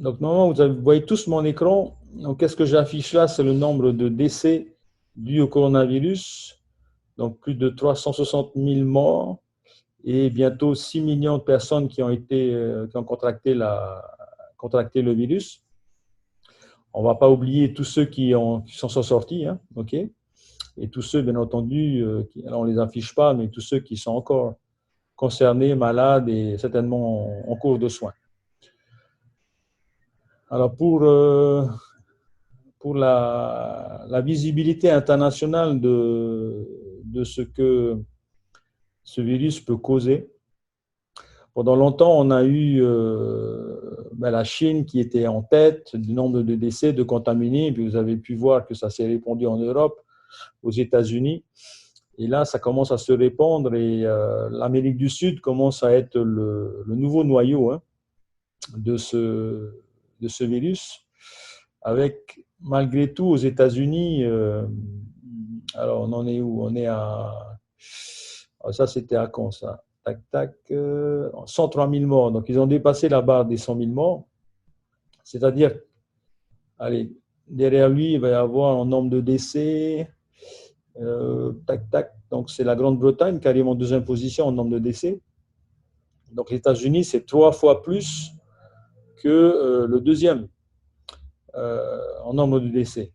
Donc, normalement, vous voyez tous mon écran. Donc, qu'est-ce que j'affiche là? C'est le nombre de décès dus au coronavirus. Donc, plus de 360 000 morts et bientôt 6 millions de personnes qui ont contracté le virus. On ne va pas oublier tous ceux qui s'en sont sortis, hein, ok? Et tous ceux, bien entendu, alors on ne les affiche pas, mais tous ceux qui sont encore concernés, malades et certainement en cours de soins. Alors, pour la visibilité internationale de ce que ce virus peut causer, pendant longtemps, on a eu la Chine qui était en tête du nombre de décès, de contaminés, et puis vous avez pu voir que ça s'est répandu en Europe, aux États-Unis. Et là, ça commence à se répandre et l'Amérique du Sud commence à être le nouveau noyau, hein, de ce virus. Avec, malgré tout, aux États-Unis, alors on en est où? On est à. Alors ça, c'était à quand ça? Tac, tac, 103 000 morts. Donc, ils ont dépassé la barre des 100 000 morts. C'est-à-dire, allez, derrière lui, il va y avoir un nombre de décès. Tac, tac. Donc, c'est la Grande-Bretagne, carrément en deuxième position en nombre de décès. Donc, les États-Unis, c'est 3 fois plus que le deuxième en nombre de décès.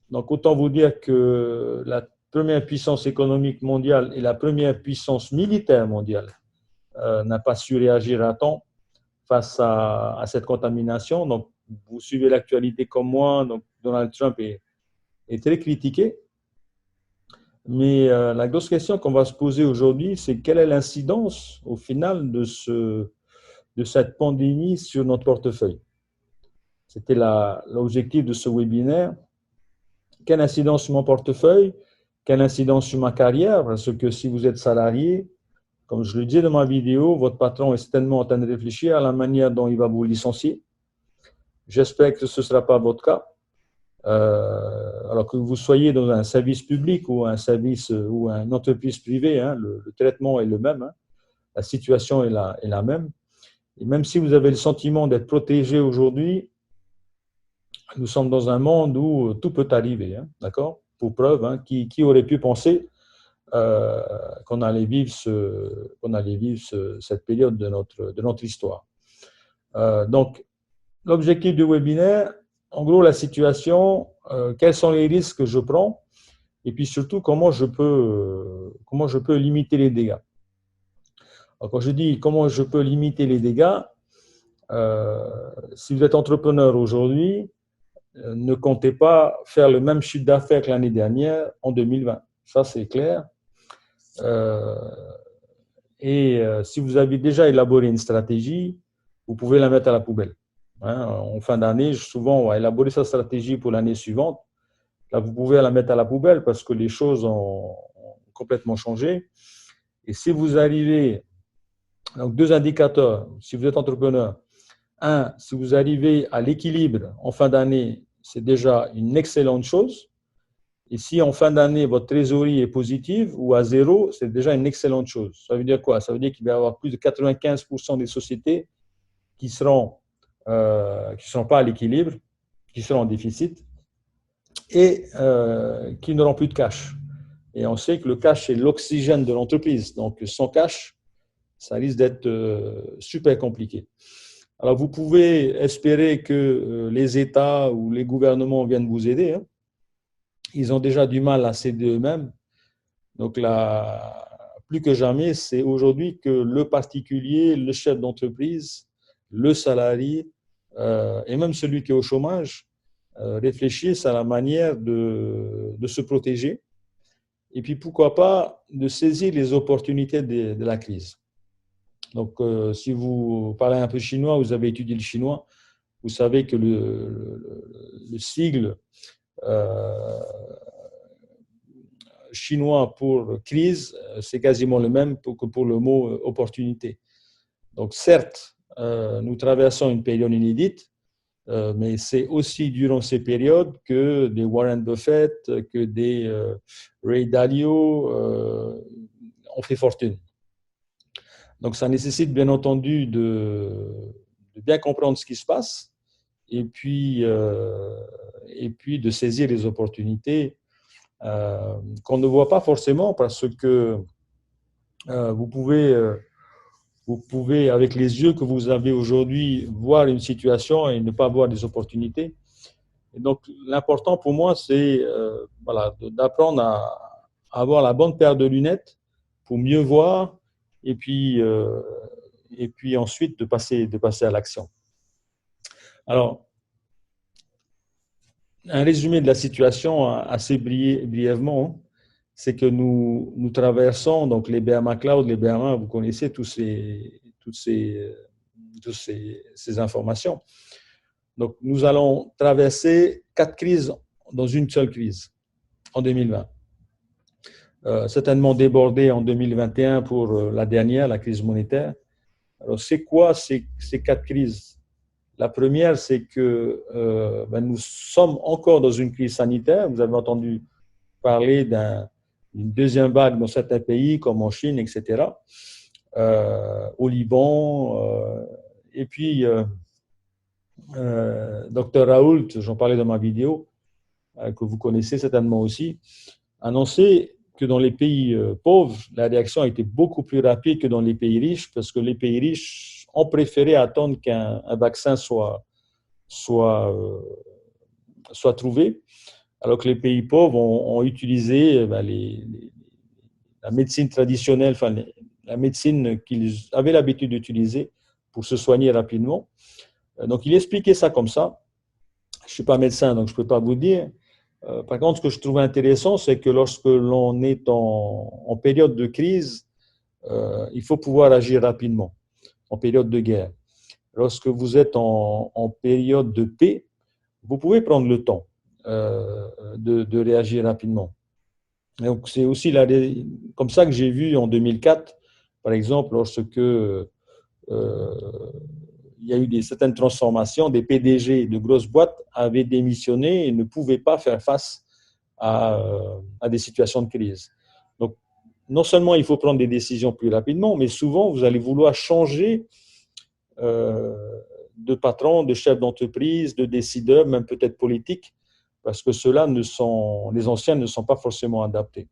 Donc, autant vous dire que la première puissance économique mondiale et la première puissance militaire mondiale n'a pas su réagir à temps face à cette contamination. Donc, vous suivez l'actualité comme moi. Donc, Donald Trump est très critiqué. Mais la grosse question qu'on va se poser aujourd'hui, c'est quelle est l'incidence au final de cette pandémie sur notre portefeuille. C'était l'objectif de ce webinaire. Quelle incidence sur mon portefeuille? Quelle incidence sur ma carrière? Parce que si vous êtes salarié, comme je le disais dans ma vidéo, votre patron est certainement en train de réfléchir à la manière dont il va vous licencier. J'espère que ce ne sera pas votre cas. Alors que vous soyez dans un service public ou un service ou une entreprise privée, hein, le traitement est le même, hein, la situation est la même. Et même si vous avez le sentiment d'être protégé aujourd'hui, nous sommes dans un monde où tout peut arriver, hein, d'accord? Pour preuve, hein, qui aurait pu penser qu'on allait vivre, cette période de notre histoire. Donc, l'objectif du webinaire, en gros, la situation, quels sont les risques que je prends, et puis surtout, comment je peux limiter les dégâts. Alors, quand je dis comment je peux limiter les dégâts, si vous êtes entrepreneur aujourd'hui, ne comptez pas faire le même chiffre d'affaires que l'année dernière en 2020. Ça, c'est clair. Et si vous avez déjà élaboré une stratégie, vous pouvez la mettre à la poubelle. Hein, en fin d'année, souvent, on va élaborer sa stratégie pour l'année suivante. Là, vous pouvez la mettre à la poubelle parce que les choses ont complètement changé. Et si vous arrivez, donc deux indicateurs, si vous êtes entrepreneur, un, si vous arrivez à l'équilibre en fin d'année, c'est déjà une excellente chose. Et si en fin d'année, votre trésorerie est positive ou à zéro, c'est déjà une excellente chose. Ça veut dire quoi? Ça veut dire qu'il va y avoir plus de 95% des sociétés qui ne seront pas à l'équilibre, qui seront en déficit et qui n'auront plus de cash. Et on sait que le cash, c'est l'oxygène de l'entreprise. Donc, sans cash, ça risque d'être super compliqué. Alors, vous pouvez espérer que les États ou les gouvernements viennent vous aider, hein. Ils ont déjà du mal à s'aider eux-mêmes. Donc, là, plus que jamais, c'est aujourd'hui que le particulier, le chef d'entreprise, le salarié et même celui qui est au chômage réfléchissent à la manière de se protéger et puis pourquoi pas de saisir les opportunités de la crise. Donc, si vous parlez un peu chinois, vous avez étudié le chinois, vous savez que le sigle chinois pour crise, c'est quasiment le même que pour le mot opportunité. Donc, certes, nous traversons une période inédite, mais c'est aussi durant ces périodes que des Warren Buffett, que des Ray Dalio ont fait fortune. Donc, ça nécessite bien entendu de bien comprendre ce qui se passe et puis de saisir les opportunités qu'on ne voit pas forcément parce que vous pouvez, avec les yeux que vous avez aujourd'hui, voir une situation et ne pas voir des opportunités. Et donc, l'important pour moi, c'est voilà, d'apprendre à avoir la bonne paire de lunettes pour mieux voir et puis ensuite de passer à l'action. Alors, un résumé de la situation assez brièvement, c'est que nous traversons donc les BMA Cloud, les BMA, vous connaissez toutes ces informations. Donc, nous allons traverser 4 crises dans une seule crise en 2020. Certainement débordé en 2021 pour la dernière, la crise monétaire. Alors, c'est quoi ces 4 crises? La première, c'est que nous sommes encore dans une crise sanitaire. Vous avez entendu parler d'une deuxième vague dans certains pays, comme en Chine, etc., au Liban. Et puis, Dr Raoult, j'en parlais dans ma vidéo, que vous connaissez certainement aussi, annonçait que dans les pays pauvres, la réaction a été beaucoup plus rapide que dans les pays riches, parce que les pays riches ont préféré attendre qu'un vaccin soit trouvé, alors que les pays pauvres ont utilisé la médecine traditionnelle, enfin la médecine qu'ils avaient l'habitude d'utiliser pour se soigner rapidement. Donc, il expliquait ça comme ça. Je ne suis pas médecin, donc je ne peux pas vous dire. Par contre, ce que je trouve intéressant, c'est que lorsque l'on est en période de crise, il faut pouvoir agir rapidement, en période de guerre. Lorsque vous êtes en période de paix, vous pouvez prendre le temps de réagir rapidement. Et donc, c'est aussi comme ça que j'ai vu en 2004, par exemple, lorsque il y a eu certaines transformations, des PDG de grosses boîtes avaient démissionné et ne pouvaient pas faire face à des situations de crise. Donc, non seulement il faut prendre des décisions plus rapidement, mais souvent, vous allez vouloir changer de patron, de chef d'entreprise, de décideur, même peut-être politique, parce que les anciens ne sont pas forcément adaptés.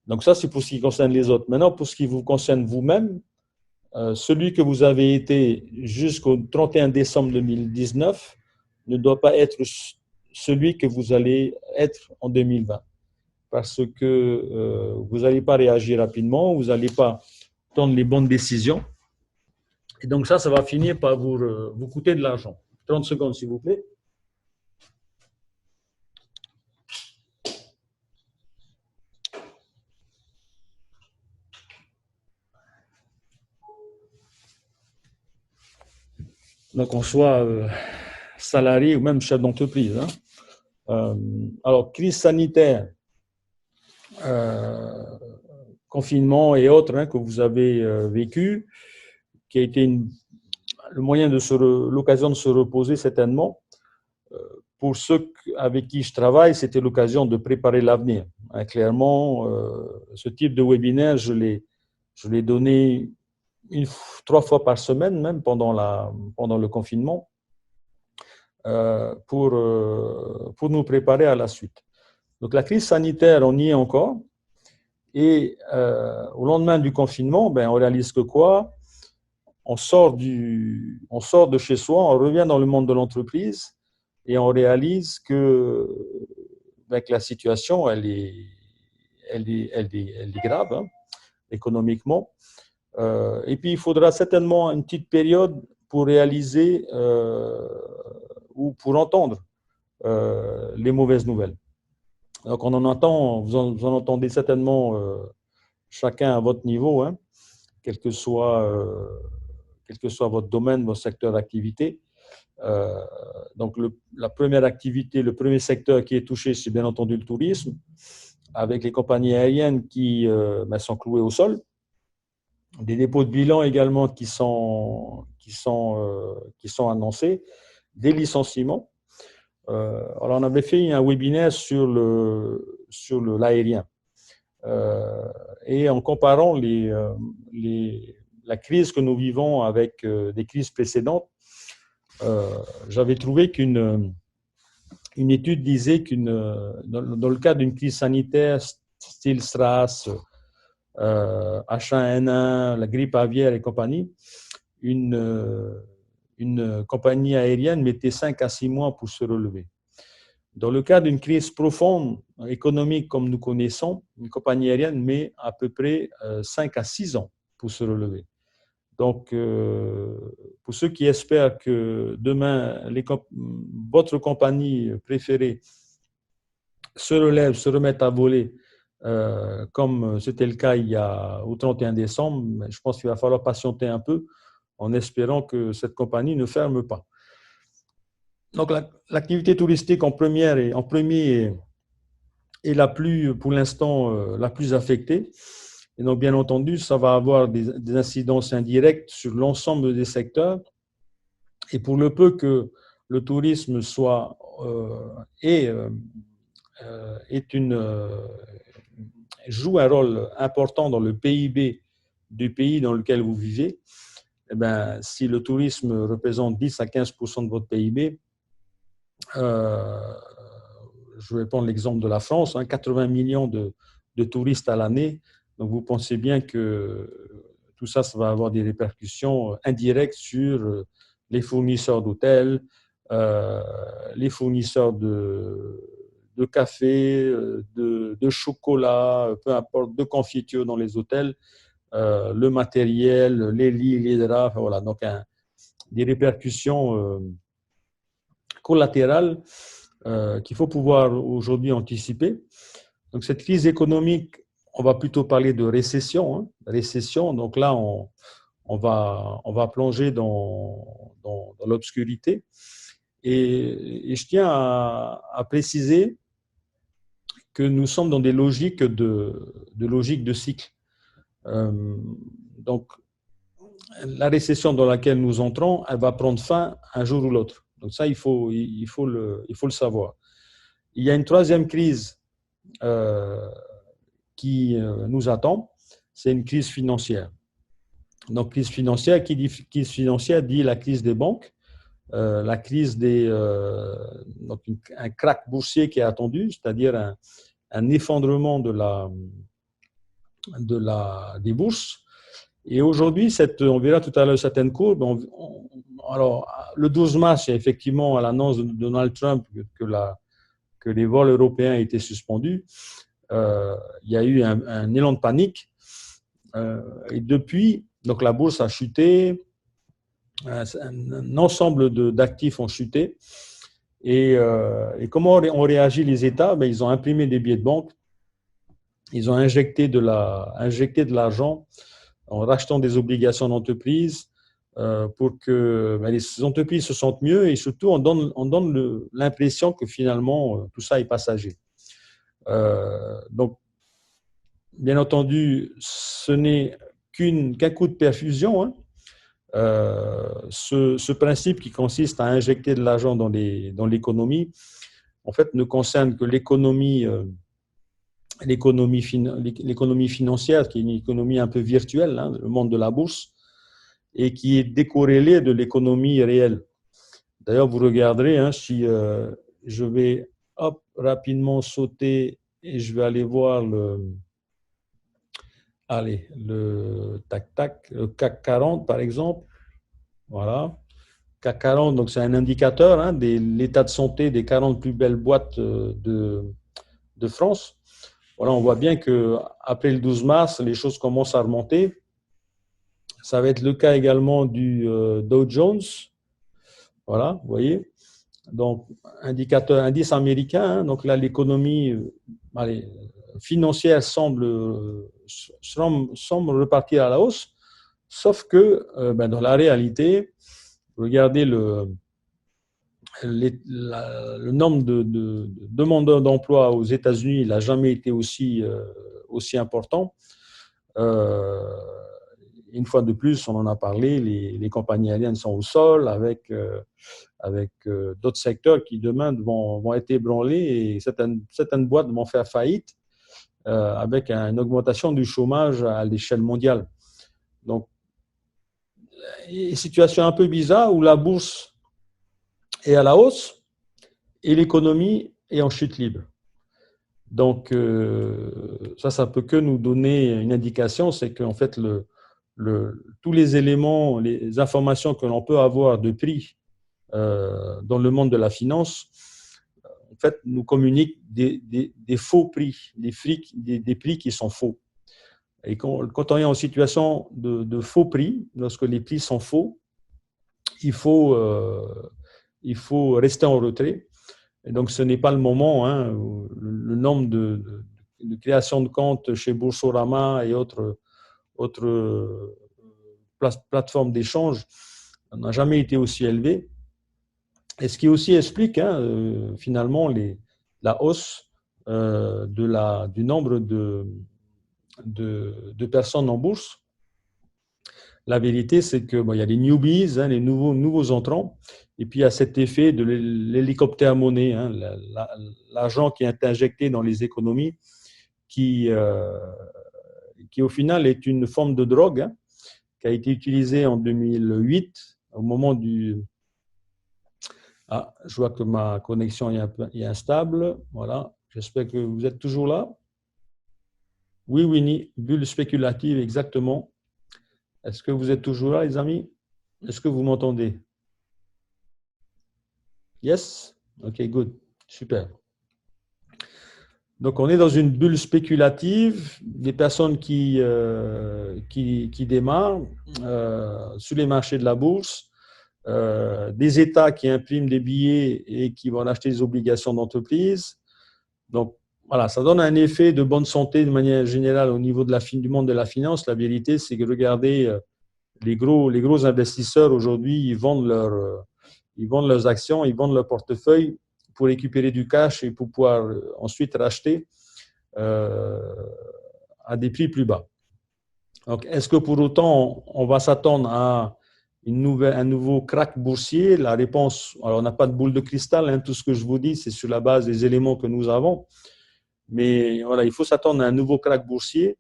Donc ça, c'est pour ce qui concerne les autres. Maintenant, pour ce qui vous concerne vous-même, celui que vous avez été jusqu'au 31 décembre 2019 ne doit pas être celui que vous allez être en 2020. Parce que vous n'allez pas réagir rapidement, vous n'allez pas prendre les bonnes décisions. Et donc ça va finir par vous coûter de l'argent. 30 secondes, s'il vous plaît. Donc, on soit salarié ou même chef d'entreprise. Alors, crise sanitaire, confinement et autres que vous avez vécu, qui a été le moyen l'occasion de se reposer certainement. Pour ceux avec qui je travaille, c'était l'occasion de préparer l'avenir. Clairement, ce type de webinaire, je l'ai donné 3 fois par semaine, même pendant le confinement, pour nous préparer à la suite. Donc la crise sanitaire, on y est encore. Et au lendemain du confinement, on réalise que quoi? On sort de chez soi, on revient dans le monde de l'entreprise et on réalise que la situation, elle est grave, économiquement. Et puis, il faudra certainement une petite période pour réaliser ou pour entendre les mauvaises nouvelles. Donc, on en entend, vous en entendez certainement chacun à votre niveau, quel que soit votre domaine, votre secteur d'activité. Donc, la première activité, le premier secteur qui est touché, c'est bien entendu le tourisme, avec les compagnies aériennes qui sont clouées au sol. Des dépôts de bilan également qui sont annoncés, des licenciements. Alors, on avait fait un webinaire sur l'aérien. Et en comparant la crise que nous vivons avec des crises précédentes, j'avais trouvé une étude disait dans le cadre d'une crise sanitaire, style SRAS, H1N1, la grippe aviaire et compagnie, une compagnie aérienne mettait 5 à 6 mois pour se relever. Dans le cas d'une crise profonde économique comme nous connaissons, une compagnie aérienne met à peu près 5 à 6 ans pour se relever. Donc, pour ceux qui espèrent que demain, votre compagnie préférée se relève, se remette à voler, comme c'était le cas au 31 décembre, je pense qu'il va falloir patienter un peu en espérant que cette compagnie ne ferme pas. Donc, l'activité touristique en premier est la plus, pour l'instant, la plus affectée. Et donc, bien entendu, ça va avoir des incidences indirectes sur l'ensemble des secteurs. Et pour le peu que le tourisme joue un rôle important dans le PIB du pays dans lequel vous vivez, eh bien, si le tourisme représente 10 à 15% de votre PIB, je vais prendre l'exemple de la France, 80 millions de touristes à l'année. Donc, vous pensez bien que tout ça, ça va avoir des répercussions indirectes sur les fournisseurs d'hôtels, les fournisseurs de café, de chocolat, peu importe, de confiture dans les hôtels, le matériel, les lits, les draps, voilà. Donc, des répercussions collatérales qu'il faut pouvoir aujourd'hui anticiper. Donc, cette crise économique, on va plutôt parler de récession. Récession, donc là, on va plonger dans l'obscurité. Et je tiens à préciser que nous sommes dans des logiques de cycle. Donc, la récession dans laquelle nous entrons, elle va prendre fin un jour ou l'autre. Donc ça, il faut le savoir. Il y a une troisième crise qui nous attend, c'est une crise financière. Donc, crise financière, qui dit crise financière dit la crise des banques, la crise donc un krach boursier qui est attendu, c'est-à-dire un effondrement des bourses. Et aujourd'hui, on verra tout à l'heure certaines courbes. Alors, le 12 mars, il y a effectivement à l'annonce de Donald Trump que les vols européens étaient suspendus. Il y a eu un élan de panique. Et depuis, donc la bourse a chuté, un ensemble d'actifs ont chuté. Et comment ont réagi les États? Ils ont imprimé des billets de banque, ils ont injecté de l'argent en rachetant des obligations d'entreprise pour que les entreprises se sentent mieux et surtout on donne l'impression que finalement tout ça est passager. Donc, bien entendu, ce n'est qu'un coup de perfusion. Ce principe qui consiste à injecter de l'argent dans l'économie, en fait, ne concerne que l'économie financière, qui est une économie un peu virtuelle, le monde de la bourse, et qui est décorrélée de l'économie réelle. D'ailleurs, vous regarderez, si je vais rapidement sauter et je vais aller voir le le CAC 40, par exemple. Voilà. CAC 40, donc c'est un indicateur de l'état de santé des 40 plus belles boîtes de France. Voilà, on voit bien qu'après le 12 mars, les choses commencent à remonter. Ça va être le cas également du Dow Jones. Voilà, vous voyez. Donc, indice américain. Donc là, l'économie financière semble repartir à la hausse. Sauf que dans la réalité, regardez le nombre de demandeurs d'emploi aux États-Unis, il n'a jamais été aussi important. Une fois de plus, on en a parlé, les compagnies aériennes sont au sol avec d'autres secteurs qui demain vont être ébranlés et certaines boîtes vont faire faillite avec une augmentation du chômage à l'échelle mondiale. Donc, une situation un peu bizarre où la bourse est à la hausse et l'économie est en chute libre. Donc, ça peut que nous donner une indication, c'est qu'en fait, tous les éléments, les informations que l'on peut avoir de prix dans le monde de la finance, en fait, nous communiquent des faux prix, des prix qui sont faux. Et quand on est en situation de faux prix, lorsque les prix sont faux, il faut rester en retrait. Et donc, ce n'est pas le moment. Hein, le nombre de créations de comptes chez Boursorama et autres plateformes d'échange n'a jamais été aussi élevé. Et ce qui aussi explique finalement la hausse du nombre de personnes en bourse. La vérité, c'est que il y a les newbies, les nouveaux entrants, et puis il y a cet effet de l'hélicoptère monnaie, l'argent qui est injecté dans les économies, qui au final est une forme de drogue qui a été utilisée en 2008 au moment du... Ah, je vois que ma connexion est instable. Voilà, j'espère que vous êtes toujours là. Oui, Winnie, bulle spéculative, exactement. Est-ce que vous êtes toujours là, les amis? Est-ce que vous m'entendez? Yes? OK, good. Super. Donc, on est dans une bulle spéculative, des personnes qui démarrent sur les marchés de la bourse, des États qui impriment des billets et qui vont acheter des obligations d'entreprise. Donc, voilà, ça donne un effet de bonne santé de manière générale au niveau du monde de la finance. La vérité, c'est que regardez, les gros investisseurs aujourd'hui, ils vendent leurs actions, ils vendent leur portefeuille pour récupérer du cash et pour pouvoir ensuite racheter à des prix plus bas. Donc, est-ce que pour autant, on va s'attendre à un nouveau crack boursier? La réponse, alors on n'a pas de boule de cristal, hein, tout ce que je vous dis, c'est sur la base des éléments que nous avons. Mais voilà, il faut s'attendre à un nouveau crack boursier.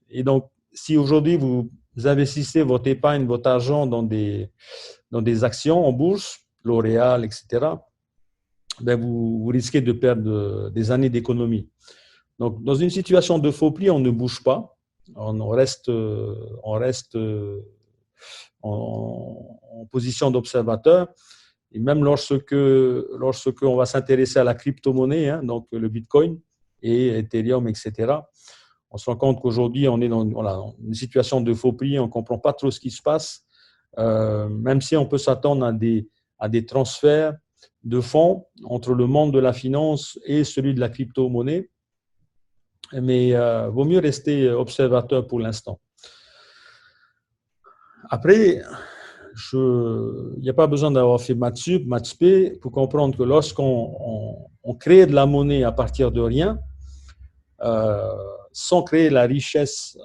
Et donc, si aujourd'hui vous investissez votre épargne, votre argent dans des actions en bourse, L'Oréal, etc., ben vous risquez de perdre des années d'économie. Donc, dans une situation de faux prix, on ne bouge pas, on reste en position d'observateur. Et même lorsque on va s'intéresser à la crypto-monnaie, hein, donc le Bitcoin et Ethereum, etc., on se rend compte qu'aujourd'hui, on est dans une situation de faux prix, on ne comprend pas trop ce qui se passe, même si on peut s'attendre à des transferts de fonds entre le monde de la finance et celui de la crypto-monnaie. Mais vaut mieux rester observateur pour l'instant. Après, il n'y a pas besoin d'avoir fait maths sup, maths spé pour comprendre que lorsqu'on crée de la monnaie à partir de rien, sans créer la richesse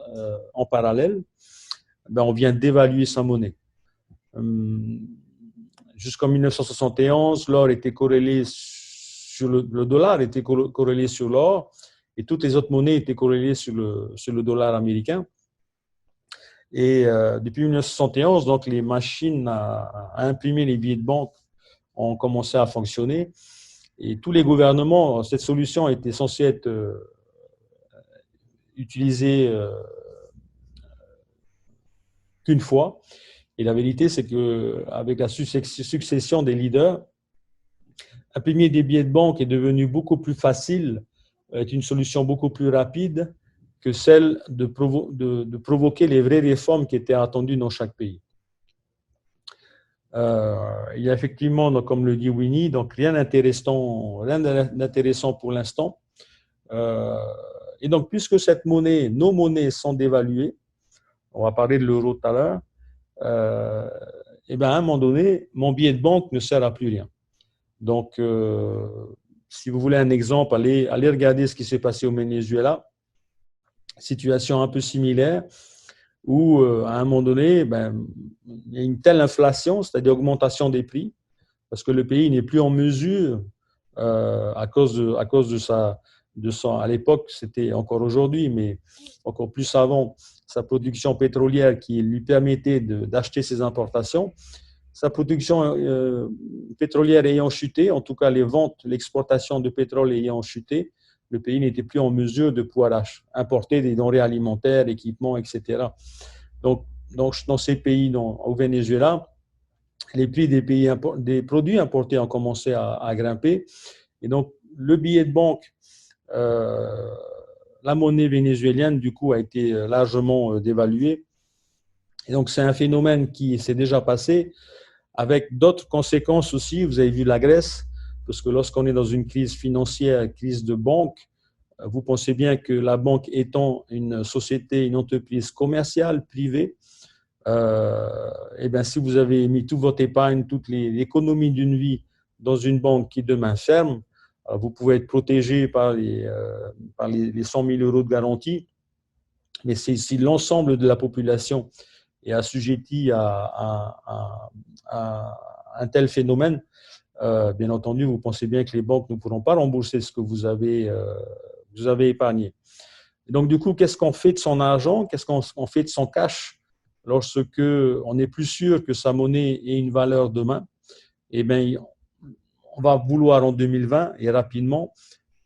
en parallèle, ben on vient d'évaluer sa monnaie. Jusqu'en 1971, l'or était corrélé sur le dollar était corrélé sur l'or et toutes les autres monnaies étaient corrélées sur le dollar américain. Et depuis 1971, donc les machines à imprimer les billets de banque ont commencé à fonctionner. Et tous les gouvernements, cette solution était censée être utilisée qu'une fois. Et la vérité, c'est qu'avec la succession des leaders, imprimer des billets de banque est devenu beaucoup plus facile, est une solution beaucoup plus rapide que celle de provoquer les vraies réformes qui étaient attendues dans chaque pays. Il y a effectivement, donc, comme le dit Winnie, donc rien d'intéressant pour l'instant. Et donc, puisque nos monnaies sont dévaluées, on va parler de l'euro tout à l'heure, et bien à un moment donné, mon billet de banque ne sert à plus rien. Donc, si vous voulez un exemple, allez regarder ce qui s'est passé au Venezuela. Situation un peu similaire où, à un moment donné, il y a une telle inflation, c'est-à-dire augmentation des prix, parce que le pays n'est plus en mesure, à cause de sa, à l'époque, c'était encore aujourd'hui, mais encore plus avant, sa production pétrolière qui lui permettait d'acheter ses importations, sa production pétrolière ayant chuté, en tout cas les ventes, l'exportation de pétrole ayant chuté, le pays n'était plus en mesure de pouvoir importer des denrées alimentaires, équipements, etc. Donc dans ces pays, au Venezuela, les prix des produits importés ont commencé à grimper. Et donc, le billet de banque, la monnaie vénézuélienne, du coup, a été largement dévaluée. Et donc, c'est un phénomène qui s'est déjà passé avec d'autres conséquences aussi. Vous avez vu la Grèce, parce que lorsqu'on est dans une crise financière, crise de banque, vous pensez bien que la banque étant une société, une entreprise commerciale, privée, et bien, si vous avez mis toute votre épargne, toute l'économie d'une vie dans une banque qui demain ferme, vous pouvez être protégé par les 100 000 euros de garantie. Mais si l'ensemble de la population est assujetti à un tel phénomène, bien entendu, vous pensez bien que les banques ne pourront pas rembourser ce que vous avez épargné. Et donc, du coup, qu'est-ce qu'on fait de son argent? Qu'est-ce qu'on fait de son cash lorsque on n'est plus sûr que sa monnaie ait une valeur demain? Eh bien, on va vouloir en 2020 et rapidement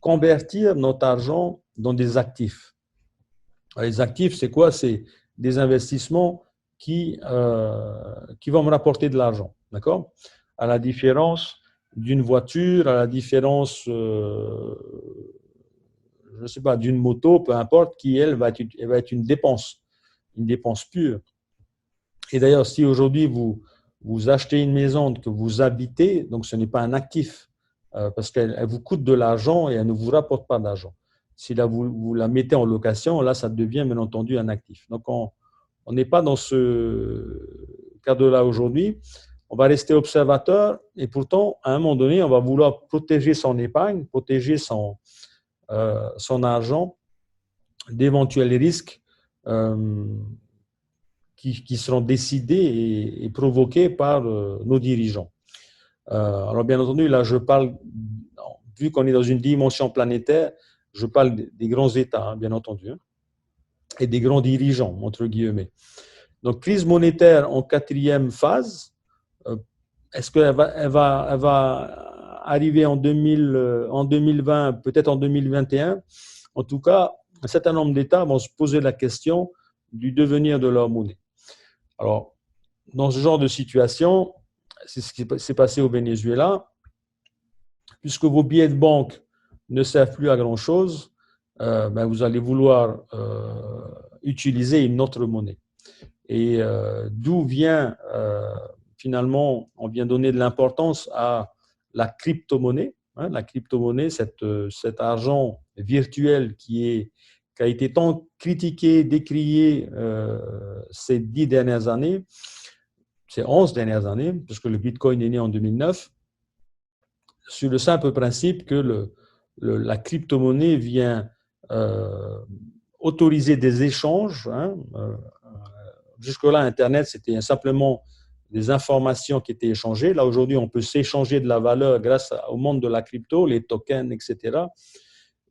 convertir notre argent dans des actifs. Les actifs, c'est quoi? C'est des investissements qui vont me rapporter de l'argent, d'accord? À la différence d'une voiture, à la différence, je ne sais pas, d'une moto, peu importe, qui, elle va être une dépense pure. Et d'ailleurs, si aujourd'hui vous achetez une maison que vous habitez, donc ce n'est pas un actif, parce qu'elle vous coûte de l'argent et elle ne vous rapporte pas d'argent. Si là, vous la mettez en location, là, ça devient bien entendu un actif. Donc, on n'est pas dans ce cadre-là aujourd'hui. On va rester observateur et pourtant, à un moment donné, on va vouloir protéger son épargne, protéger son argent d'éventuels risques qui seront décidés et provoqués par nos dirigeants. Alors, bien entendu, là, je parle, vu qu'on est dans une dimension planétaire, je parle des grands États, hein, bien entendu, hein, et des grands dirigeants, entre guillemets. Donc, crise monétaire en quatrième phase, est-ce qu'elle va arriver en 2020, peut-être en 2021? En tout cas, un certain nombre d'États vont se poser la question du devenir de leur monnaie. Alors, dans ce genre de situation, c'est ce qui s'est passé au Venezuela, puisque vos billets de banque ne servent plus à grand-chose, ben vous allez vouloir utiliser une autre monnaie. Et d'où vient, finalement, on vient donner de l'importance à la crypto-monnaie. Hein, la crypto-monnaie, cet argent virtuel qui a été tant critiqué, décrié ces 10 dernières années, ces 11 dernières années, puisque le Bitcoin est né en 2009, sur le simple principe que la crypto-monnaie vient autoriser des échanges. Hein, jusque-là, Internet, c'était simplement des informations qui étaient échangées. Là, aujourd'hui, on peut s'échanger de la valeur grâce au monde de la crypto, les tokens, etc.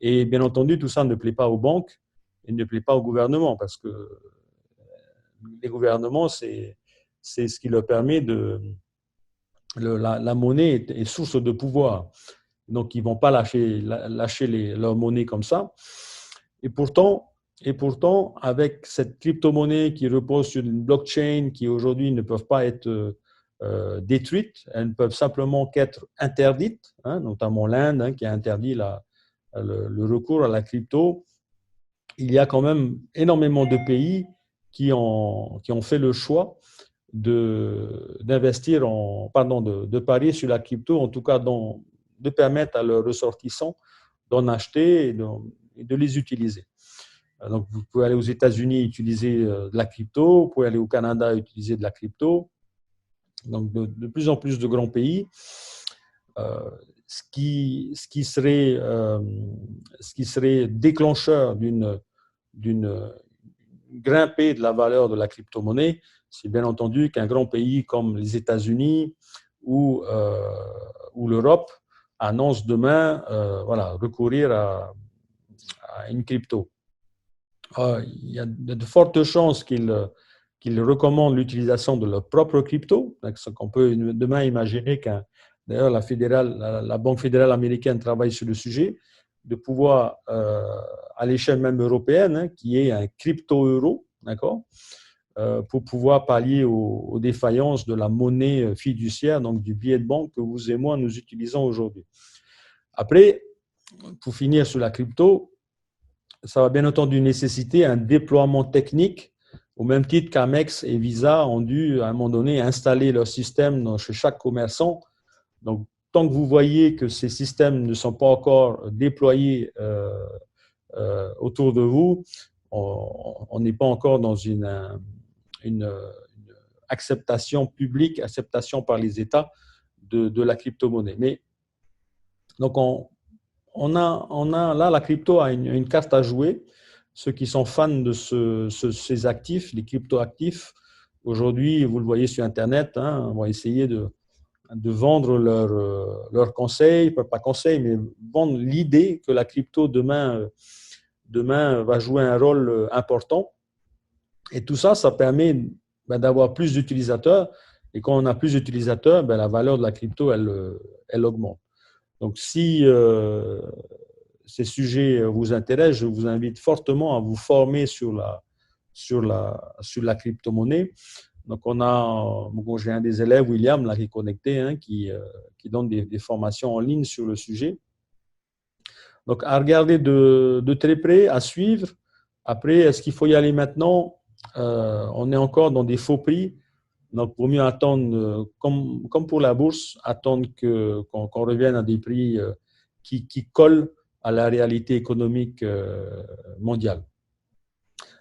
Et bien entendu, tout ça ne plaît pas aux banques et ne plaît pas au gouvernement parce que les gouvernements, c'est ce qui leur permet la monnaie est source de pouvoir. Donc, ils ne vont pas lâcher leur monnaie comme ça. Et pourtant, avec cette crypto-monnaie qui repose sur une blockchain qui aujourd'hui ne peuvent pas être détruites, elles ne peuvent simplement qu'être interdites, hein, notamment l'Inde hein, qui a interdit le recours à la crypto. Il y a quand même énormément de pays qui ont fait le choix d'investir de parier sur la crypto, en tout cas de permettre à leurs ressortissants d'en acheter et de les utiliser. Donc, vous pouvez aller aux États-Unis utiliser de la crypto, vous pouvez aller au Canada utiliser de la crypto. Donc, de plus en plus de grands pays. Ce qui serait déclencheur d'une grimpée de la valeur de la crypto-monnaie, c'est bien entendu qu'un grand pays comme les États-Unis ou l'Europe annonce demain recourir à une crypto. Il y a de fortes chances qu'ils qu'ils recommandent l'utilisation de leur propre crypto. On peut demain imaginer d'ailleurs la Banque fédérale américaine travaille sur le sujet, de pouvoir, à l'échelle même européenne, hein, qui est un crypto-euro, d'accord, pour pouvoir pallier aux défaillances de la monnaie fiduciaire, donc du billet de banque que vous et moi nous utilisons aujourd'hui. Après, pour finir sur la crypto, ça va bien entendu nécessiter un déploiement technique, au même titre qu'Amex et Visa ont dû, à un moment donné, installer leur système chez chaque commerçant. Donc, tant que vous voyez que ces systèmes ne sont pas encore déployés autour de vous, on n'est pas encore dans une acceptation publique, acceptation par les États de la crypto-monnaie. Mais donc, là, la crypto a une carte à jouer. Ceux qui sont fans de ces actifs, les crypto-actifs, aujourd'hui, vous le voyez sur Internet, hein, vont essayer de vendre leurs conseils, pas conseils, mais vendre l'idée que la crypto demain va jouer un rôle important. Et tout ça, ça permet d'avoir plus d'utilisateurs. Et quand on a plus d'utilisateurs, la valeur de la crypto, elle augmente. Donc, si ces sujets vous intéressent, je vous invite fortement à vous former sur la crypto-monnaie. Donc, j'ai un des élèves, William, là, qui est connecté, hein, qui donne des formations en ligne sur le sujet. Donc, à regarder de très près, à suivre. Après, est-ce qu'il faut y aller maintenant? On est encore dans des faux prix. Donc, pour mieux attendre, comme pour la bourse, attendre qu'on revienne à des prix qui collent à la réalité économique mondiale.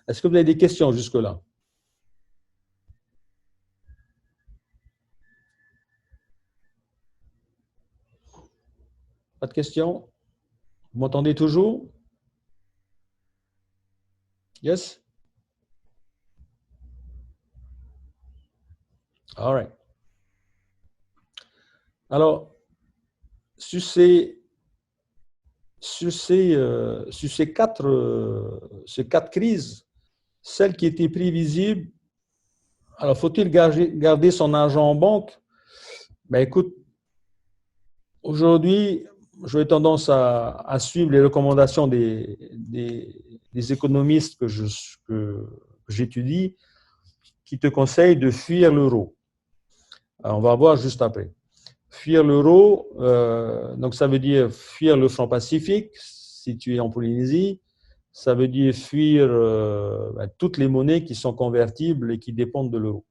Est-ce que vous avez des questions jusque-là? Pas de questions? Vous m'entendez toujours? Yes? All right. Alors, sur ces quatre crises, celle qui était prévisible, alors faut-il garder son argent en banque? Écoute, aujourd'hui, j'aurais tendance à suivre les recommandations des économistes que j'étudie, qui te conseillent de fuir l'euro. On va voir juste après. Fuir l'euro, donc ça veut dire fuir le franc Pacifique, si tu es en Polynésie. Ça veut dire fuir toutes les monnaies qui sont convertibles et qui dépendent de l'euro.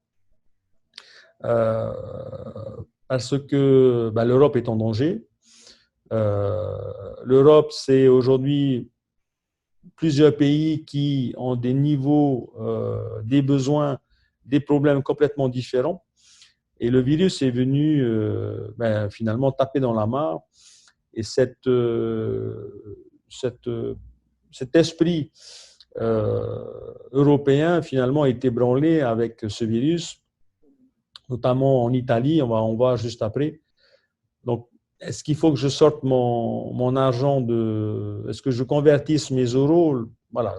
Parce que l'Europe est en danger. L'Europe, c'est aujourd'hui plusieurs pays qui ont des niveaux, des besoins, des problèmes complètement différents. Et le virus est venu finalement taper dans la mare. Et cet esprit européen finalement a été branlé avec ce virus, notamment en Italie, on va juste après. Donc, est-ce qu'il faut que je sorte mon argent est-ce que je convertisse mes euros? Voilà.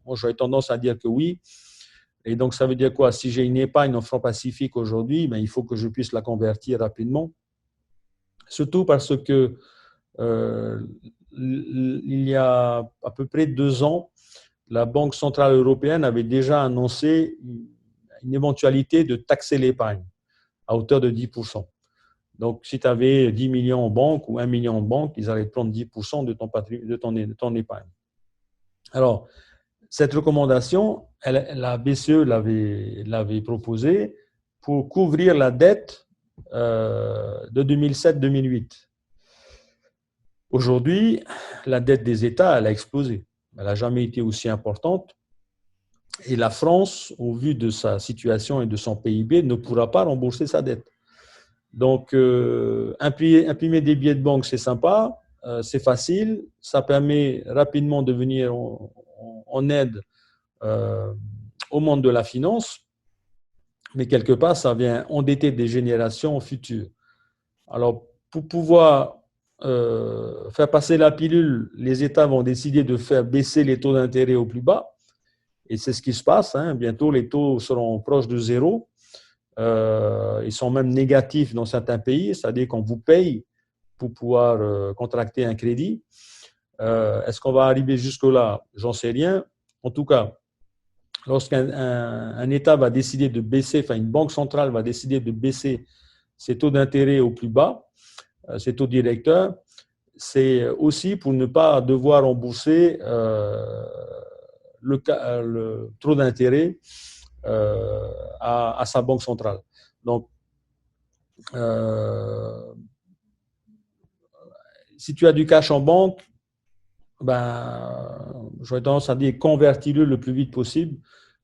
Moi, j'aurais tendance à dire que oui. Et donc, ça veut dire quoi? Si j'ai une épargne en francs Pacifique aujourd'hui, il faut que je puisse la convertir rapidement. Surtout parce que il y a à peu près 2 ans, la Banque centrale européenne avait déjà annoncé une éventualité de taxer l'épargne à hauteur de 10%. Donc, si tu avais 10 millions en banque ou 1 million en banque, ils allaient prendre 10% de ton épargne. Alors, cette recommandation, la BCE l'avait proposée pour couvrir la dette de 2007-2008. Aujourd'hui, la dette des États, elle a explosé. Elle n'a jamais été aussi importante. Et la France, au vu de sa situation et de son PIB, ne pourra pas rembourser sa dette. Donc, imprimer des billets de banque, c'est sympa, c'est facile, ça permet rapidement de venir en aide au monde de la finance, mais quelque part, ça vient endetter des générations futures. Alors, pour pouvoir faire passer la pilule, les États vont décider de faire baisser les taux d'intérêt au plus bas. Et c'est ce qui se passe. Hein. Bientôt, les taux seront proches de zéro. Ils sont même négatifs dans certains pays, c'est-à-dire qu'on vous paye pour pouvoir contracter un crédit. Est-ce qu'on va arriver jusque-là? J'en sais rien. En tout cas, lorsqu'un État va décider de baisser, enfin une banque centrale va décider de baisser ses taux d'intérêt au plus bas, ses taux directeurs, c'est aussi pour ne pas devoir rembourser le taux d'intérêt à sa banque centrale. Donc, si tu as du cash en banque, j'aurais tendance à dire convertis-le le plus vite possible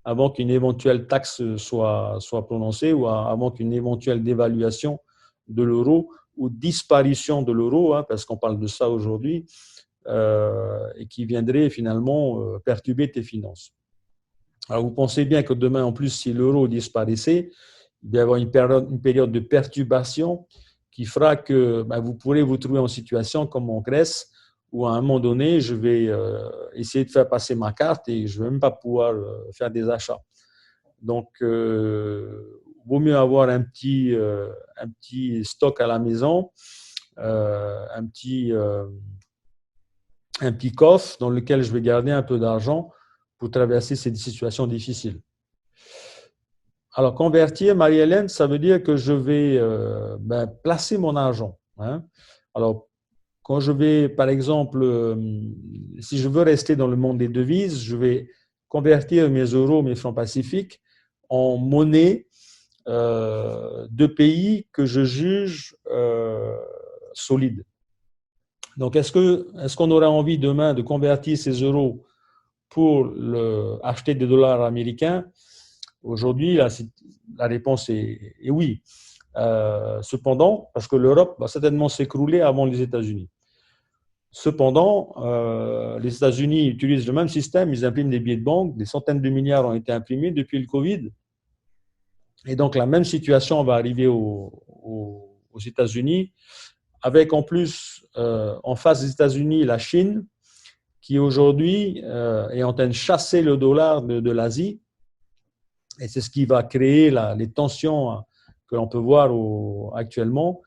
avant qu'une éventuelle taxe soit prononcée ou avant qu'une éventuelle dévaluation de l'euro ou disparition de l'euro, hein, parce qu'on parle de ça aujourd'hui, et qui viendrait finalement perturber tes finances. Alors, vous pensez bien que demain, en plus, si l'euro disparaissait, il va y avoir une période de perturbation qui fera que vous pourrez vous trouver en situation comme en Grèce, où à un moment donné, je vais essayer de faire passer ma carte et je ne vais même pas pouvoir faire des achats. Donc, vaut mieux avoir un petit stock à la maison, un petit coffre dans lequel je vais garder un peu d'argent pour traverser ces situations difficiles. Alors, convertir, Marie-Hélène, ça veut dire que je vais placer mon argent. Hein. Alors, quand je vais, par exemple, si je veux rester dans le monde des devises, je vais convertir mes euros, mes francs pacifiques en monnaie de pays que je juge solides. Donc, est-ce qu'on aurait envie demain de convertir ces euros pour acheter des dollars américains? Aujourd'hui, la réponse est oui. Cependant, parce que l'Europe va certainement s'écrouler avant les États-Unis. Cependant, les États-Unis utilisent le même système, ils impriment des billets de banque, des centaines de milliards ont été imprimés depuis le Covid. Et donc, la même situation va arriver aux États-Unis, avec en plus, en face des États-Unis, la Chine, qui aujourd'hui est en train de chasser le dollar de l'Asie. Et c'est ce qui va créer les tensions que l'on peut voir actuellement.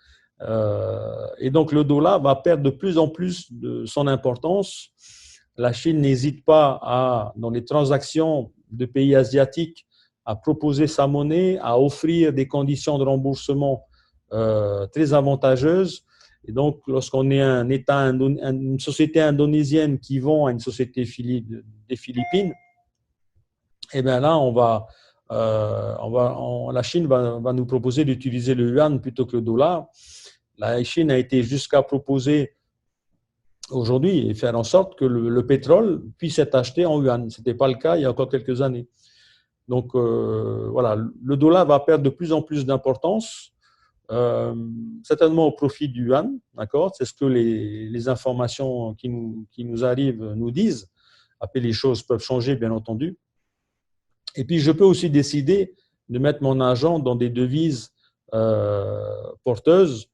Et donc, le dollar va perdre de plus en plus de son importance. La Chine n'hésite pas dans les transactions de pays asiatiques, à proposer sa monnaie, à offrir des conditions de remboursement très avantageuses. Et donc, lorsqu'on est une société indonésienne qui vend à une société des Philippines, et bien là, la Chine va nous proposer d'utiliser le yuan plutôt que le dollar. La Chine a été jusqu'à proposer aujourd'hui et faire en sorte que le pétrole puisse être acheté en yuan. Ce n'était pas le cas il y a encore quelques années. Donc voilà, le dollar va perdre de plus en plus d'importance, certainement au profit du yuan, d'accord? C'est ce que les informations qui nous arrivent nous disent. Après, les choses peuvent changer, bien entendu. Et puis, je peux aussi décider de mettre mon argent dans des devises porteuses.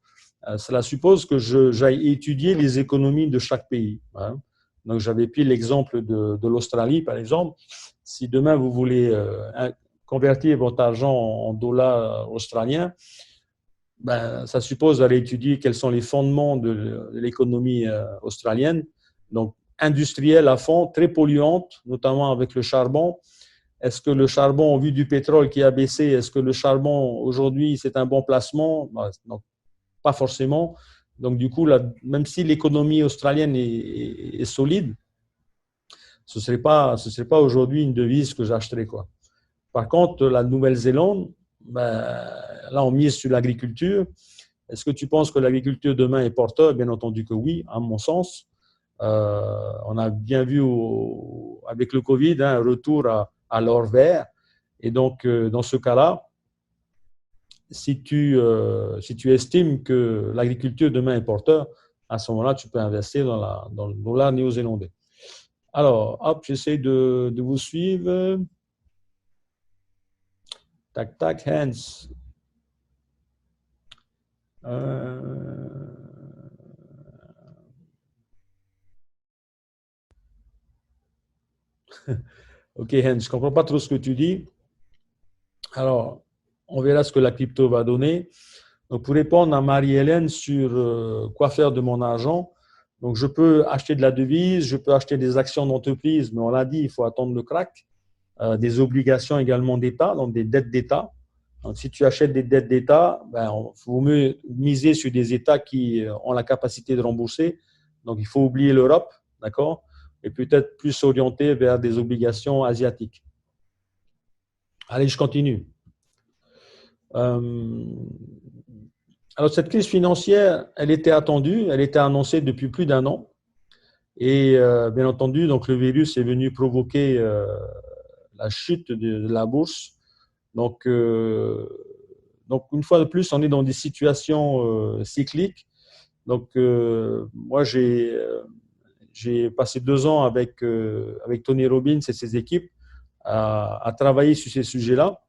Cela suppose que j'aille étudier les économies de chaque pays. Hein. Donc, j'avais pris l'exemple de l'Australie, par exemple. Si demain, vous voulez convertir votre argent en dollars australiens, ça suppose d'aller étudier quels sont les fondements de l'économie australienne. Donc, industrielle à fond, très polluante, notamment avec le charbon. Est-ce que le charbon, au vu du pétrole qui a baissé, est-ce que le charbon, aujourd'hui, c'est un bon placement? Non, pas forcément. Donc, du coup, même si l'économie australienne est solide, ce ne serait pas aujourd'hui une devise que j'achèterais, quoi. Par contre, la Nouvelle-Zélande, là, on mise sur l'agriculture. Est-ce que tu penses que l'agriculture demain est porteur? Bien entendu que oui, à mon sens. On a bien vu avec le Covid un retour à l'or vert. Et donc, dans ce cas-là, si tu estimes que l'agriculture demain est porteur, à ce moment-là, tu peux investir dans le dollar néo-zélandais. Alors, hop, j'essaie de vous suivre. Tac, tac, Hans. Ok, Hans, je ne comprends pas trop ce que tu dis. Alors, on verra ce que la crypto va donner. Donc, pour répondre à Marie-Hélène sur quoi faire de mon argent, donc je peux acheter de la devise, je peux acheter des actions d'entreprise, mais on l'a dit, il faut attendre le crack. Des obligations également d'État, donc des dettes d'État. Donc, si tu achètes des dettes d'État, ben, il faut mieux miser sur des États qui ont la capacité de rembourser. Donc, il faut oublier l'Europe, d'accord? Et peut-être plus s'orienter vers des obligations asiatiques. Allez, je continue. Euh, alors, cette crise financière, elle était attendue, elle était annoncée depuis plus d'un an. Et bien entendu, donc, le virus est venu provoquer la chute de la bourse. Donc, une fois de plus, on est dans des situations cycliques. Donc, moi, j'ai passé 2 ans avec Tony Robbins et ses équipes à travailler sur ces sujets-là,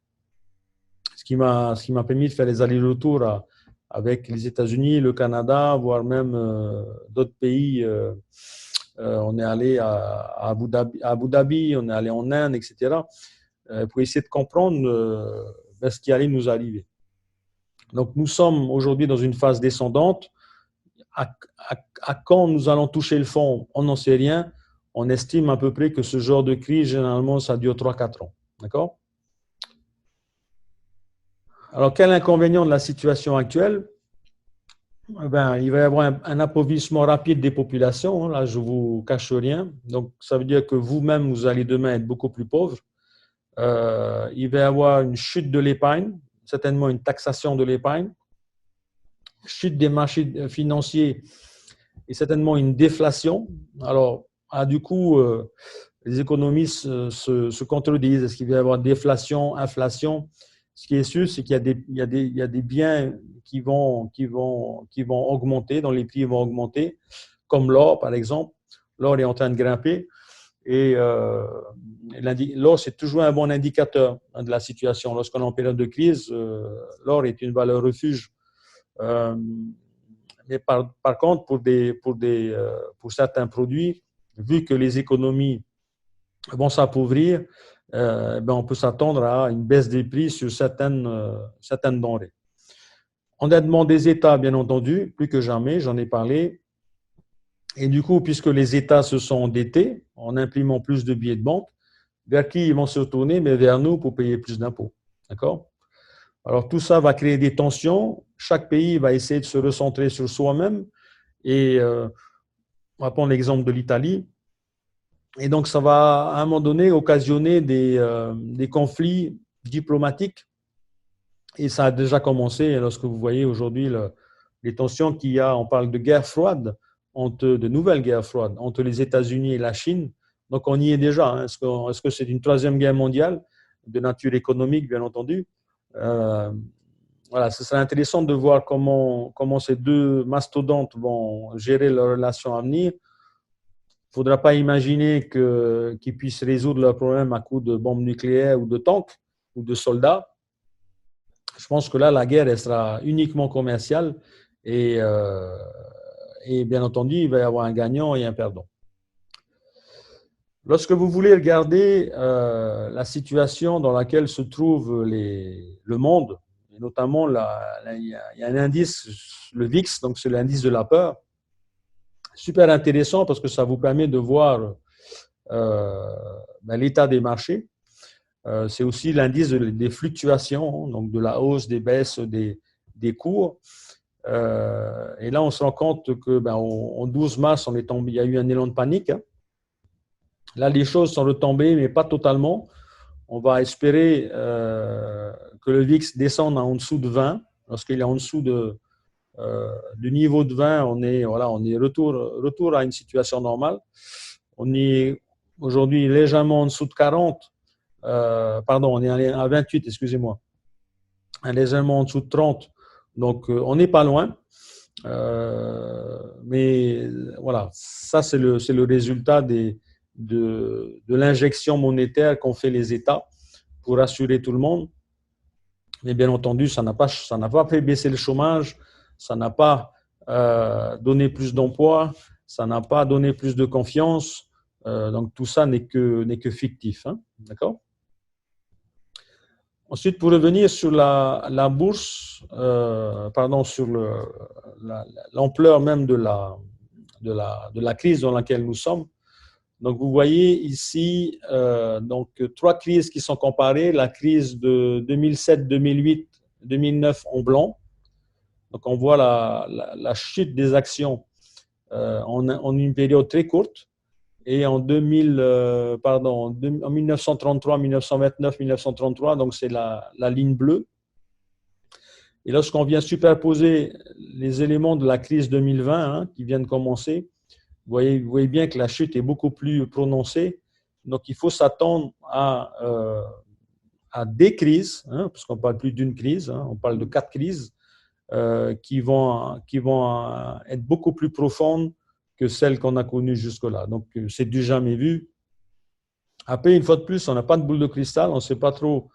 ce qui m'a permis de faire les allers-retours avec les États-Unis, le Canada, voire même d'autres pays. On est allé à Abu Dhabi, on est allé en Inde, etc., pour essayer de comprendre ce qui allait nous arriver. Donc, nous sommes aujourd'hui dans une phase descendante. À quand nous allons toucher le fond, on n'en sait rien. On estime à peu près que ce genre de crise, généralement, ça dure 3-4 ans. D'accord? Alors, quel inconvénient de la situation actuelle? Ben, il va y avoir un appauvrissement rapide des populations. Là, je ne vous cache rien. Donc, ça veut dire que vous-même, vous allez demain être beaucoup plus pauvre. Il va y avoir une chute de l'épargne, certainement une taxation de l'épargne, chute des marchés financiers et certainement une déflation. Alors, du coup, les économistes se contredisent. Est-ce qu'il va y avoir déflation, inflation? Ce qui est sûr, c'est qu'il y a des biens qui vont augmenter, dont les prix vont augmenter, comme l'or, par exemple. L'or est en train de grimper. Et l'or, c'est toujours un bon indicateur de la situation. Lorsqu'on est en période de crise, l'or est une valeur refuge. Mais par contre, pour certains produits, vu que les économies vont s'appauvrir, on peut s'attendre à une baisse des prix sur certaines denrées. Endettement des États, bien entendu, plus que jamais, j'en ai parlé. Et du coup, puisque les États se sont endettés en imprimant plus de billets de banque, vers qui ils vont se tourner? Mais vers nous pour payer plus d'impôts. D'accord? Alors, tout ça va créer des tensions. Chaque pays va essayer de se recentrer sur soi-même. Et on va prendre l'exemple de l'Italie. Et donc, ça va à un moment donné occasionner des conflits diplomatiques. Et ça a déjà commencé lorsque vous voyez aujourd'hui les tensions qu'il y a. On parle de guerre froide, de nouvelles guerres froides entre les États-Unis et la Chine. Donc, on y est déjà. Hein. Est-ce que c'est une troisième guerre mondiale de nature économique, bien entendu? Voilà, ce serait intéressant de voir comment ces deux mastodontes vont gérer leurs relations à venir. Il ne faudra pas imaginer qu'ils puissent résoudre leurs problèmes à coups de bombes nucléaires ou de tanks ou de soldats. Je pense que là, la guerre, elle sera uniquement commerciale et bien entendu, il va y avoir un gagnant et un perdant. Lorsque vous voulez regarder la situation dans laquelle se trouve le monde, et notamment il y a un indice, le VIX, donc c'est l'indice de la peur, super intéressant parce que ça vous permet de voir l'état des marchés. C'est aussi l'indice des fluctuations, donc de la hausse, des baisses, des cours. Et là, on se rend compte que en 12 mars, il y a eu un élan de panique. Hein. Là, les choses sont retombées, mais pas totalement. On va espérer que le VIX descende en dessous de 20. Lorsqu'il est en dessous du niveau de 20, on est retour à une situation normale. On est aujourd'hui légèrement en dessous de 40. On est à 28, excusez-moi. Légèrement en dessous de 30. Donc, on n'est pas loin. Mais voilà, ça, c'est le résultat de l'injection monétaire qu'ont fait les États pour rassurer tout le monde. Mais bien entendu, ça n'a pas fait baisser le chômage, ça n'a pas donné plus d'emplois, ça n'a pas donné plus de confiance. Donc tout ça n'est que fictif. Hein, d'accord? Ensuite, pour revenir sur la bourse, pardon, sur l'ampleur même de la crise dans laquelle nous sommes. Donc, vous voyez ici donc, 3 crises qui sont comparées. La crise de 2007, 2008, 2009 en blanc. Donc, on voit la chute des actions en une période très courte. Et en 1933, 1929, 1933, donc c'est la ligne bleue. Et lorsqu'on vient superposer les éléments de la crise 2020 hein, qui viennent commencer, vous voyez bien que la chute est beaucoup plus prononcée. Donc, il faut s'attendre à des crises, hein, parce qu'on ne parle plus d'une crise, hein, on parle de 4 crises qui vont être beaucoup plus profondes que celles qu'on a connues jusque-là. Donc, c'est du jamais vu. Après, une fois de plus, on n'a pas de boule de cristal, on ne sait pas trop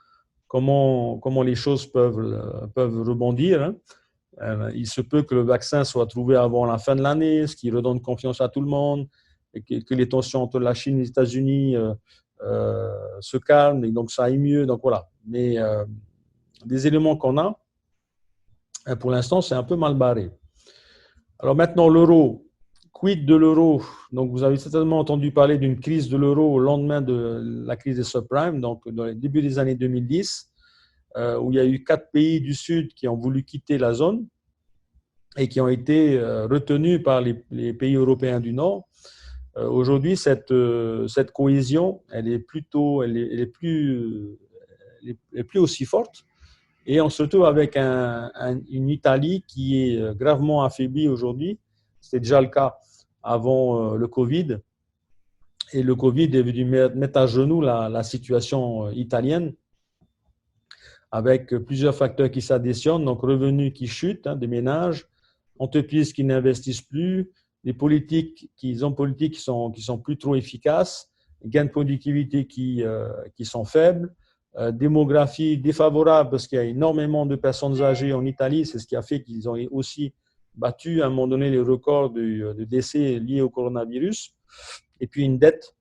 comment les choses peuvent rebondir. Hein. Il se peut que le vaccin soit trouvé avant la fin de l'année, ce qui redonne confiance à tout le monde, et que les tensions entre la Chine et les États-Unis se calment, et donc ça aille mieux. Donc voilà. Mais des éléments qu'on a, pour l'instant, c'est un peu mal barré. Alors maintenant, l'euro. Quid de l'euro? Donc, vous avez certainement entendu parler d'une crise de l'euro au lendemain de la crise des subprimes, donc dans le début des années 2010, où il y a eu 4 pays du Sud qui ont voulu quitter la zone et qui ont été retenus par les pays européens du Nord. Aujourd'hui, cette cohésion, elle est plus aussi forte. Et on se retrouve avec une Italie qui est gravement affaiblie aujourd'hui. C'était déjà le cas avant le Covid. Et le Covid est venu mettre à genoux la situation italienne avec plusieurs facteurs qui s'additionnent. Donc, revenus qui chutent des ménages, entreprises qui n'investissent plus, les politiques qui sont plus trop efficaces, gains de productivité qui sont faibles, démographie défavorable parce qu'il y a énormément de personnes âgées en Italie. C'est ce qui a fait qu'ils ont aussi battu à un moment donné les records de décès liés au coronavirus. Et puis une dette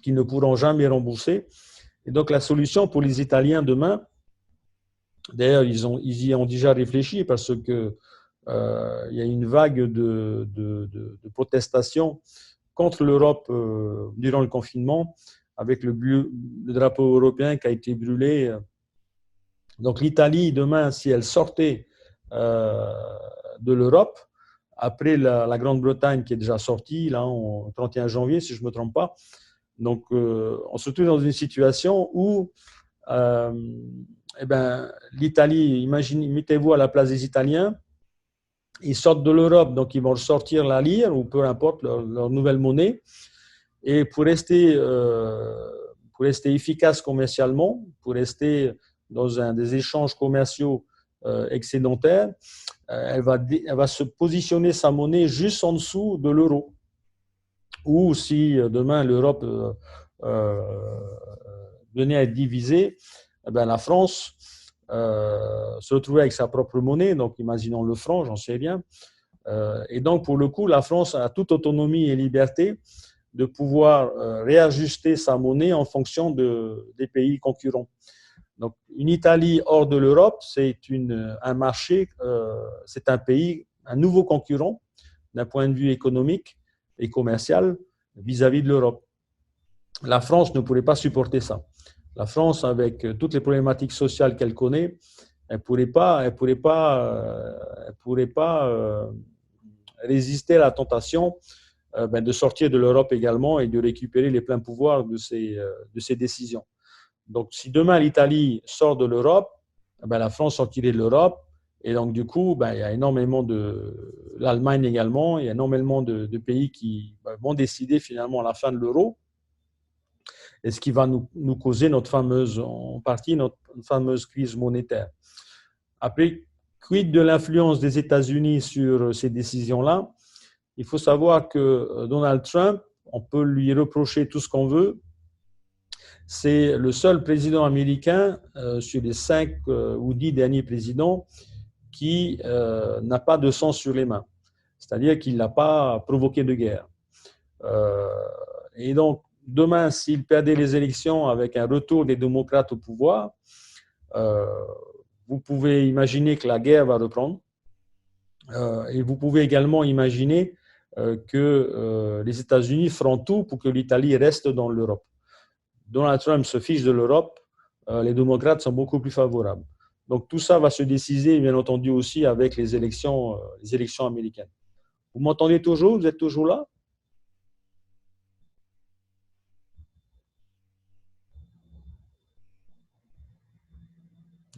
qu'ils ne pourront jamais rembourser. Et donc la solution pour les Italiens demain, d'ailleurs ils y ont déjà réfléchi parce que il y a une vague de protestations contre l'Europe durant le confinement, avec le drapeau européen qui a été brûlé. Donc l'Italie, demain, si elle sortait de l'Europe, après la Grande-Bretagne qui est déjà sortie, là, au 31 janvier, si je ne me trompe pas, donc on se retrouve dans une situation où l'Italie, mettez-vous à la place des Italiens, ils sortent de l'Europe, donc ils vont sortir la lire ou peu importe leur nouvelle monnaie. Et pour rester efficace commercialement, pour rester dans des échanges commerciaux excédentaires, elle va se positionner sa monnaie juste en dessous de l'euro. Ou si demain l'Europe venait à être divisée, la France se retrouvait avec sa propre monnaie, donc imaginons le franc, j'en sais rien. Et donc, pour le coup, la France a toute autonomie et liberté de pouvoir réajuster sa monnaie en fonction des pays concurrents. Donc, une Italie hors de l'Europe, c'est un marché, c'est un pays, un nouveau concurrent d'un point de vue économique et commercial vis-à-vis de l'Europe. La France ne pourrait pas supporter ça. La France, avec toutes les problématiques sociales qu'elle connaît, elle pourrait pas résister à la tentation de sortir de l'Europe également et de récupérer les pleins pouvoirs de ces décisions. Donc, si demain l'Italie sort de l'Europe, la France sortirait de l'Europe. Et donc, du coup, il y a énormément l'Allemagne également, il y a énormément de pays qui vont décider finalement à la fin de l'euro. Et ce qui va nous causer en partie notre fameuse crise monétaire. Après, quid de l'influence des États-Unis sur ces décisions-là? Il faut savoir que Donald Trump, on peut lui reprocher tout ce qu'on veut, c'est le seul président américain sur les 5 ou 10 derniers présidents qui n'a pas de sang sur les mains. C'est-à-dire qu'il n'a pas provoqué de guerre. et donc, demain, s'il perdait les élections avec un retour des démocrates au pouvoir, vous pouvez imaginer que la guerre va reprendre. Et vous pouvez également imaginer que les États-Unis feront tout pour que l'Italie reste dans l'Europe. Donald Trump se fiche de l'Europe, les démocrates sont beaucoup plus favorables. Donc tout ça va se décider, bien entendu, aussi avec les élections américaines. Vous m'entendez toujours? Vous êtes toujours là?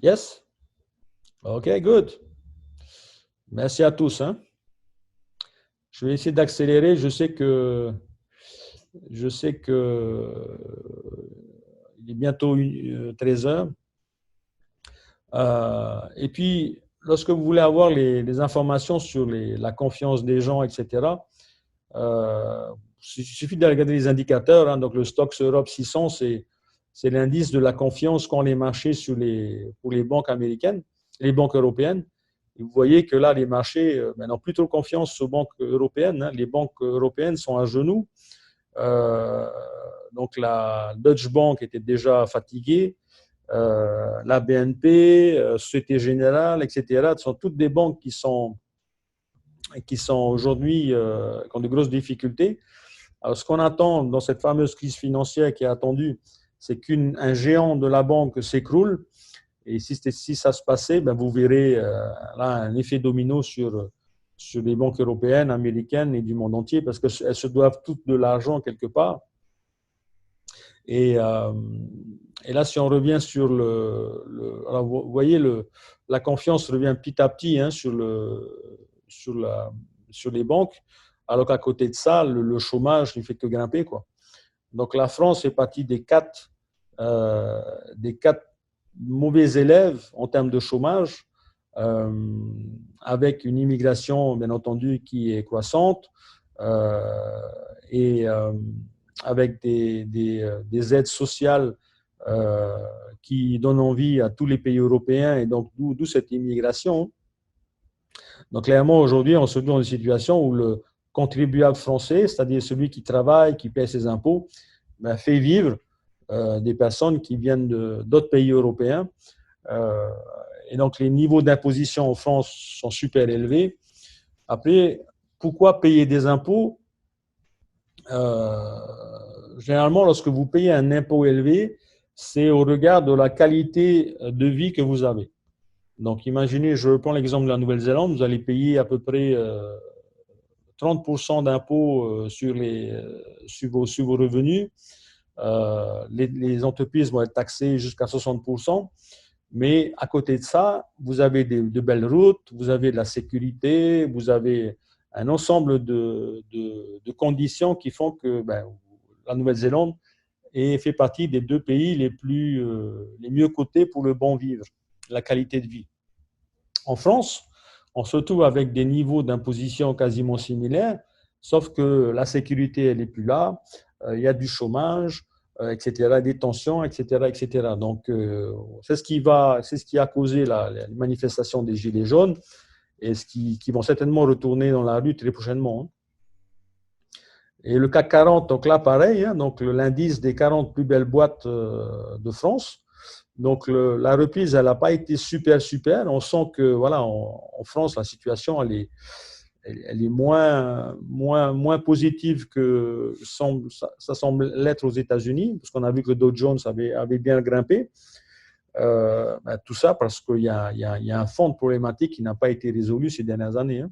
Yes? OK, good. Merci à tous. Hein. Je vais essayer d'accélérer. Je sais que il est bientôt 13 heures. Et puis, lorsque vous voulez avoir les informations sur la confiance des gens, etc., il suffit de regarder les indicateurs. Hein. Donc, le Stoxx Europe 600, c'est l'indice de la confiance qu'ont les marchés pour les banques américaines, les banques européennes. Et vous voyez que là, les marchés n'ont plus trop confiance aux banques européennes. Hein. Les banques européennes sont à genoux. Donc, la Deutsche Bank était déjà fatiguée. La BNP, Société Générale, etc. Ce sont toutes des banques qui sont aujourd'hui, qui ont de grosses difficultés. Alors, ce qu'on attend dans cette fameuse crise financière qui est attendue, c'est qu'un géant de la banque s'écroule. Et si ça se passait, ben vous verrez là un effet domino sur les banques européennes, américaines et du monde entier, parce qu'elles se doivent toutes de l'argent quelque part. Et là, si on revient sur alors vous voyez, la confiance revient petit à petit hein, sur les banques, alors qu'à côté de ça, le chômage ne fait que grimper, quoi. Donc la France est partie des quatre mauvais élèves en termes de chômage, avec une immigration, bien entendu, qui est croissante, et avec des aides sociales qui donnent envie à tous les pays européens, et donc d'où cette immigration. Donc clairement, aujourd'hui, on se trouve dans une situation où le contribuable français, c'est-à-dire celui qui travaille, qui paie ses impôts, ben, fait vivre des personnes qui viennent d'autres pays européens. Et donc les niveaux d'imposition en France sont super élevés. Après, pourquoi payer des impôts? Généralement, lorsque vous payez un impôt élevé, c'est au regard de la qualité de vie que vous avez. Donc, imaginez, je prends l'exemple de la Nouvelle-Zélande, vous allez payer à peu près 30% d'impôts sur vos revenus. Les entreprises vont être taxées jusqu'à 60%. Mais à côté de ça, vous avez de belles routes, vous avez de la sécurité, vous avez un ensemble de conditions qui font que la Nouvelle-Zélande fait partie des 2 pays les mieux cotés pour le bon vivre, la qualité de vie. En France, on se trouve avec des niveaux d'imposition quasiment similaires, sauf que la sécurité, elle n'est plus là, il y a du chômage, etc., des tensions, etc., etc. Donc, c'est ce qui a causé la manifestation des Gilets jaunes et qui vont certainement retourner dans la rue très prochainement. Hein. Et le CAC 40, donc là, pareil, hein, donc l'indice des 40 plus belles boîtes de France. Donc, la reprise, elle n'a pas été super. On sent que, voilà, en France, la situation, elle est moins positive que ça semble l'être aux États-Unis, parce qu'on a vu que le Dow Jones avait bien grimpé. Tout ça parce qu'il y a un fond de problématique qui n'a pas été résolu ces dernières années. Hein.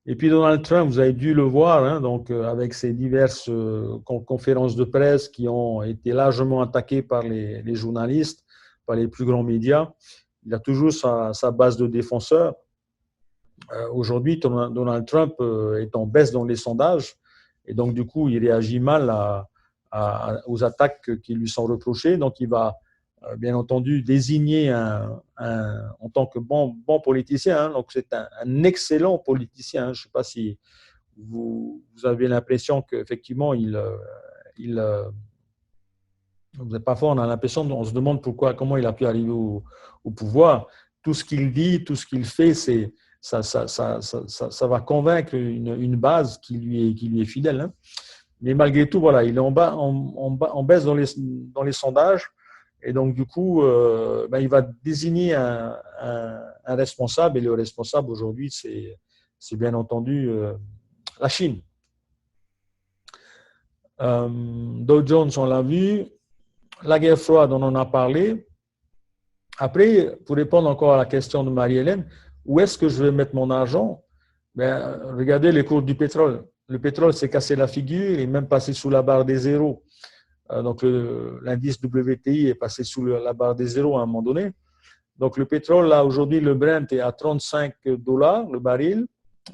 Et puis Donald Trump, vous avez dû le voir, hein, donc avec ses diverses conférences de presse qui ont été largement attaquées par les journalistes, par les plus grands médias. Il a toujours sa base de défenseurs. Aujourd'hui, Donald Trump est en baisse dans les sondages et donc du coup, il réagit mal aux attaques qui lui sont reprochées. Donc, il va bien entendu désigner en tant que bon politicien. Hein, donc, c'est un excellent politicien. Hein, je ne sais pas si vous avez l'impression qu'effectivement, vous n'êtes pas fort, on a l'impression, on se demande comment il a pu arriver au pouvoir. Tout ce qu'il dit, tout ce qu'il fait, ça va convaincre une base qui lui est fidèle. Hein. Mais malgré tout, voilà, il est en bas, en baisse dans les sondages. Et donc, du coup, ben, il va désigner un responsable. Et le responsable aujourd'hui, c'est bien entendu la Chine. Dow Jones, on l'a vu. La guerre froide, on en a parlé. Après, pour répondre encore à la question de Marie-Hélène, où est-ce que je vais mettre mon argent? Ben, regardez les cours du pétrole. Le pétrole s'est cassé la figure et est même passé sous la barre des zéros. Donc, l'indice WTI est passé sous la barre des zéros à un moment donné. Donc, le pétrole, là, aujourd'hui, le Brent est à 35 dollars le baril.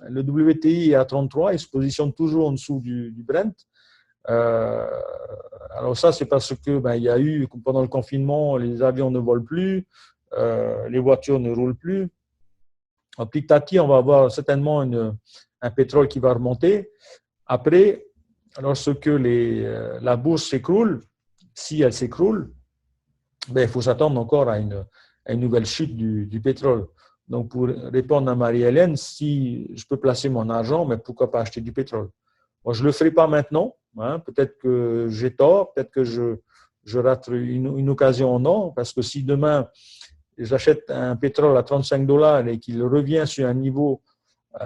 Le WTI est à 33. Il se positionne toujours en dessous du Brent. Alors ça, c'est parce que ben, il y a eu, pendant le confinement, les avions ne volent plus, les voitures ne roulent plus. En petit à petit, on va avoir certainement un pétrole qui va remonter. Après, lorsque la bourse s'écroule, si elle s'écroule, ben, il faut s'attendre encore à une nouvelle chute du pétrole. Donc, pour répondre à Marie-Hélène, si je peux placer mon argent, mais pourquoi pas acheter du pétrole? Bon, je ne le ferai pas maintenant. Hein. Peut-être que j'ai tort, peut-être que je rate une occasion en or, parce que si demain, j'achète un pétrole à 35 dollars et qu'il revient sur un niveau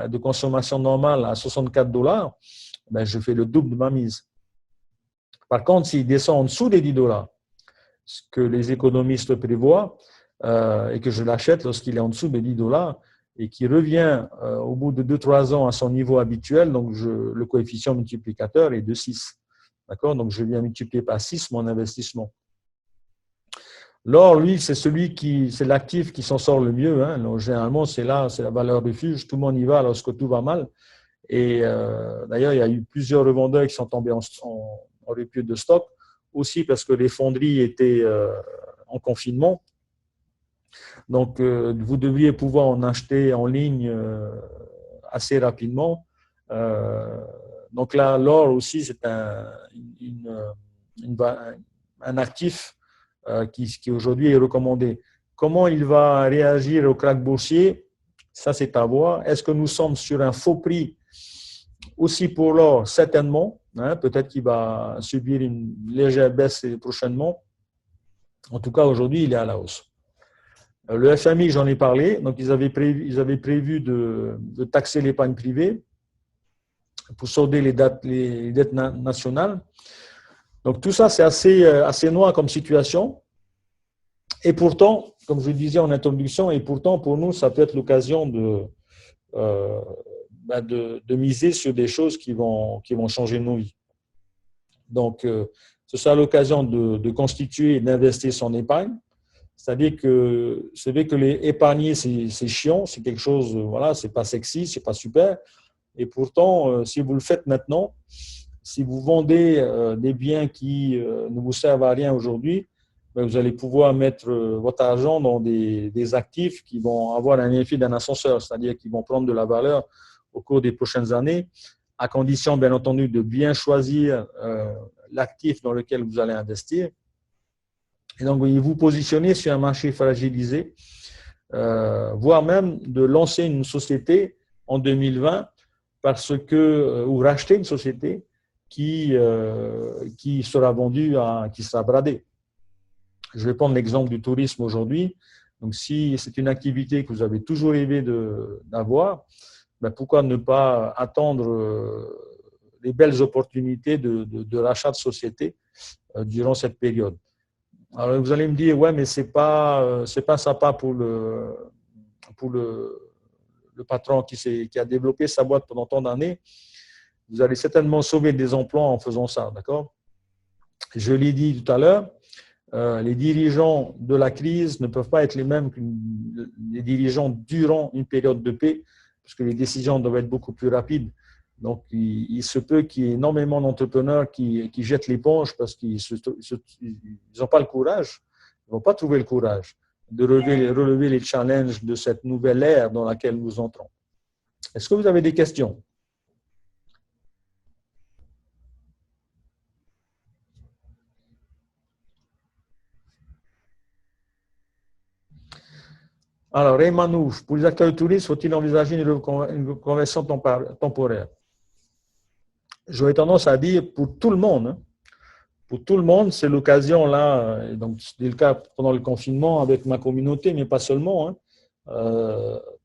de consommation normale à 64 dollars, ben, je fais le double de ma mise. Par contre, s'il descend en dessous des 10 dollars, ce que les économistes prévoient, et que je l'achète lorsqu'il est en dessous des 10 dollars, et qui revient au bout de 2-3 ans à son niveau habituel, donc le coefficient multiplicateur est de 6. D'accord? Donc, je viens multiplier par 6 mon investissement. L'or, lui, c'est l'actif qui s'en sort le mieux. Hein. Donc, généralement, c'est la valeur refuge. Tout le monde y va lorsque tout va mal. Et d'ailleurs, il y a eu plusieurs revendeurs qui sont tombés en rupture de stock, aussi parce que les fonderies étaient en confinement. Donc, vous devriez pouvoir en acheter en ligne assez rapidement. Donc là, l'or aussi, c'est un actif qui aujourd'hui est recommandé. Comment il va réagir au krach boursier? Ça, c'est à voir. Est-ce que nous sommes sur un faux prix aussi pour l'or? Certainement. Hein, peut-être qu'il va subir une légère baisse prochainement. En tout cas, aujourd'hui, il est à la hausse. Le FMI, j'en ai parlé. Donc, ils avaient prévu de taxer l'épargne privée pour solder les dettes nationales. Donc, tout ça, c'est assez noir comme situation. Et pourtant, comme je le disais en introduction, et pourtant, pour nous, ça peut être l'occasion de miser sur des choses qui vont changer nos vies. Donc, ce sera l'occasion de constituer et d'investir son épargne. C'est-à-dire que c'est vrai que les épargner, c'est chiant, c'est quelque chose, voilà, c'est pas sexy, c'est pas super. Et pourtant, si vous le faites maintenant, si vous vendez des biens qui ne vous servent à rien aujourd'hui, vous allez pouvoir mettre votre argent dans des actifs qui vont avoir un effet d'un ascenseur, c'est-à-dire qui vont prendre de la valeur au cours des prochaines années, à condition, bien entendu, de bien choisir l'actif dans lequel vous allez investir. Et donc, vous positionnez sur un marché fragilisé, voire même de lancer une société en 2020 ou racheter une société qui sera vendue, qui sera bradée. Je vais prendre l'exemple du tourisme aujourd'hui. Donc, si c'est une activité que vous avez toujours rêvé d'avoir, ben pourquoi ne pas attendre les belles opportunités de rachat de société durant cette période. Alors, vous allez me dire, ouais, mais c'est pas sympa pour le patron qui a développé sa boîte pendant tant d'années. Vous allez certainement sauver des emplois en faisant ça, d'accord? Je l'ai dit tout à l'heure, les dirigeants de la crise ne peuvent pas être les mêmes que les dirigeants durant une période de paix, parce que les décisions doivent être beaucoup plus rapides. Donc, il se peut qu'il y ait énormément d'entrepreneurs qui jettent l'éponge parce qu'ils n'ont pas le courage, ils ne vont pas trouver le courage de relever les challenges de cette nouvelle ère dans laquelle nous entrons. Est-ce que vous avez des questions? Alors, Ray Manouf, pour les acteurs du tourisme, faut-il envisager une reconversion temporaire? j'aurais tendance à dire pour tout le monde, hein. Pour tout le monde, c'est l'occasion là, et donc c'était le cas pendant le confinement avec ma communauté, mais pas seulement, hein.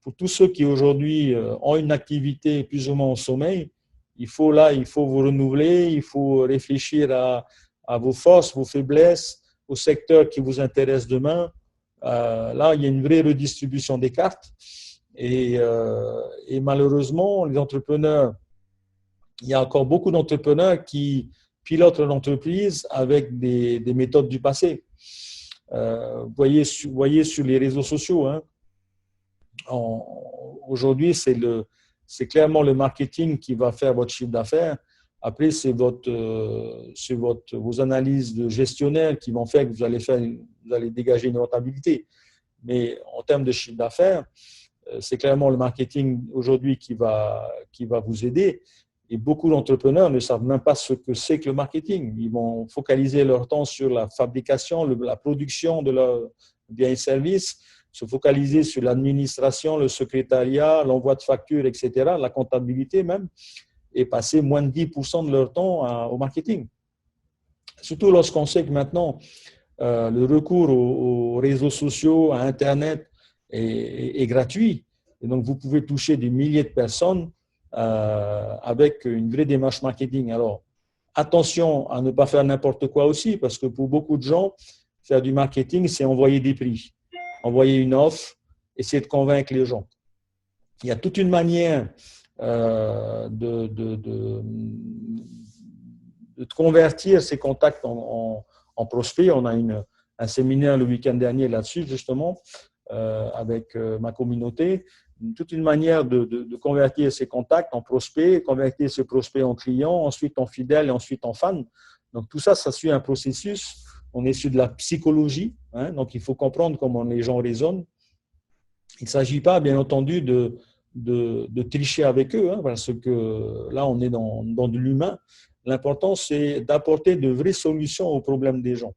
Pour tous ceux qui aujourd'hui ont une activité plus ou moins au sommeil, il faut vous renouveler, il faut réfléchir à vos forces, vos faiblesses, au secteur qui vous intéresse demain. Là, il y a une vraie redistribution des cartes et malheureusement, les entrepreneurs, il y a encore beaucoup d'entrepreneurs qui pilotent l'entreprise avec des méthodes du passé. Voyez sur les réseaux sociaux, hein, aujourd'hui, c'est clairement le marketing qui va faire votre chiffre d'affaires. Après, c'est vos analyses de gestionnaire qui vont faire que vous allez dégager une rentabilité. Mais en termes de chiffre d'affaires, c'est clairement le marketing aujourd'hui qui va vous aider. Et beaucoup d'entrepreneurs ne savent même pas ce que c'est que le marketing. Ils vont focaliser leur temps sur la fabrication, la production de leurs biens et services, se focaliser sur l'administration, le secrétariat, l'envoi de factures, etc., la comptabilité même, et passer moins de 10% de leur temps au marketing. Surtout lorsqu'on sait que maintenant, le recours aux réseaux sociaux, à Internet est gratuit. Et donc, vous pouvez toucher des milliers de personnes avec une vraie démarche marketing. Alors, attention à ne pas faire n'importe quoi aussi, parce que pour beaucoup de gens, faire du marketing, c'est envoyer des prix, envoyer une offre, essayer de convaincre les gens. Il y a toute une manière de convertir ces contacts en prospects. On a un séminaire le week-end dernier là-dessus, justement, avec ma communauté. Toute une manière de convertir ces contacts en prospects, convertir ces prospects en clients, ensuite en fidèles et ensuite en fans. Donc, tout ça, ça suit un processus. On est sur de la psychologie, hein, donc il faut comprendre comment les gens raisonnent. Il ne s'agit pas, bien entendu, de tricher avec eux, hein, parce que là, on est dans de l'humain. L'important, c'est d'apporter de vraies solutions aux problèmes des gens.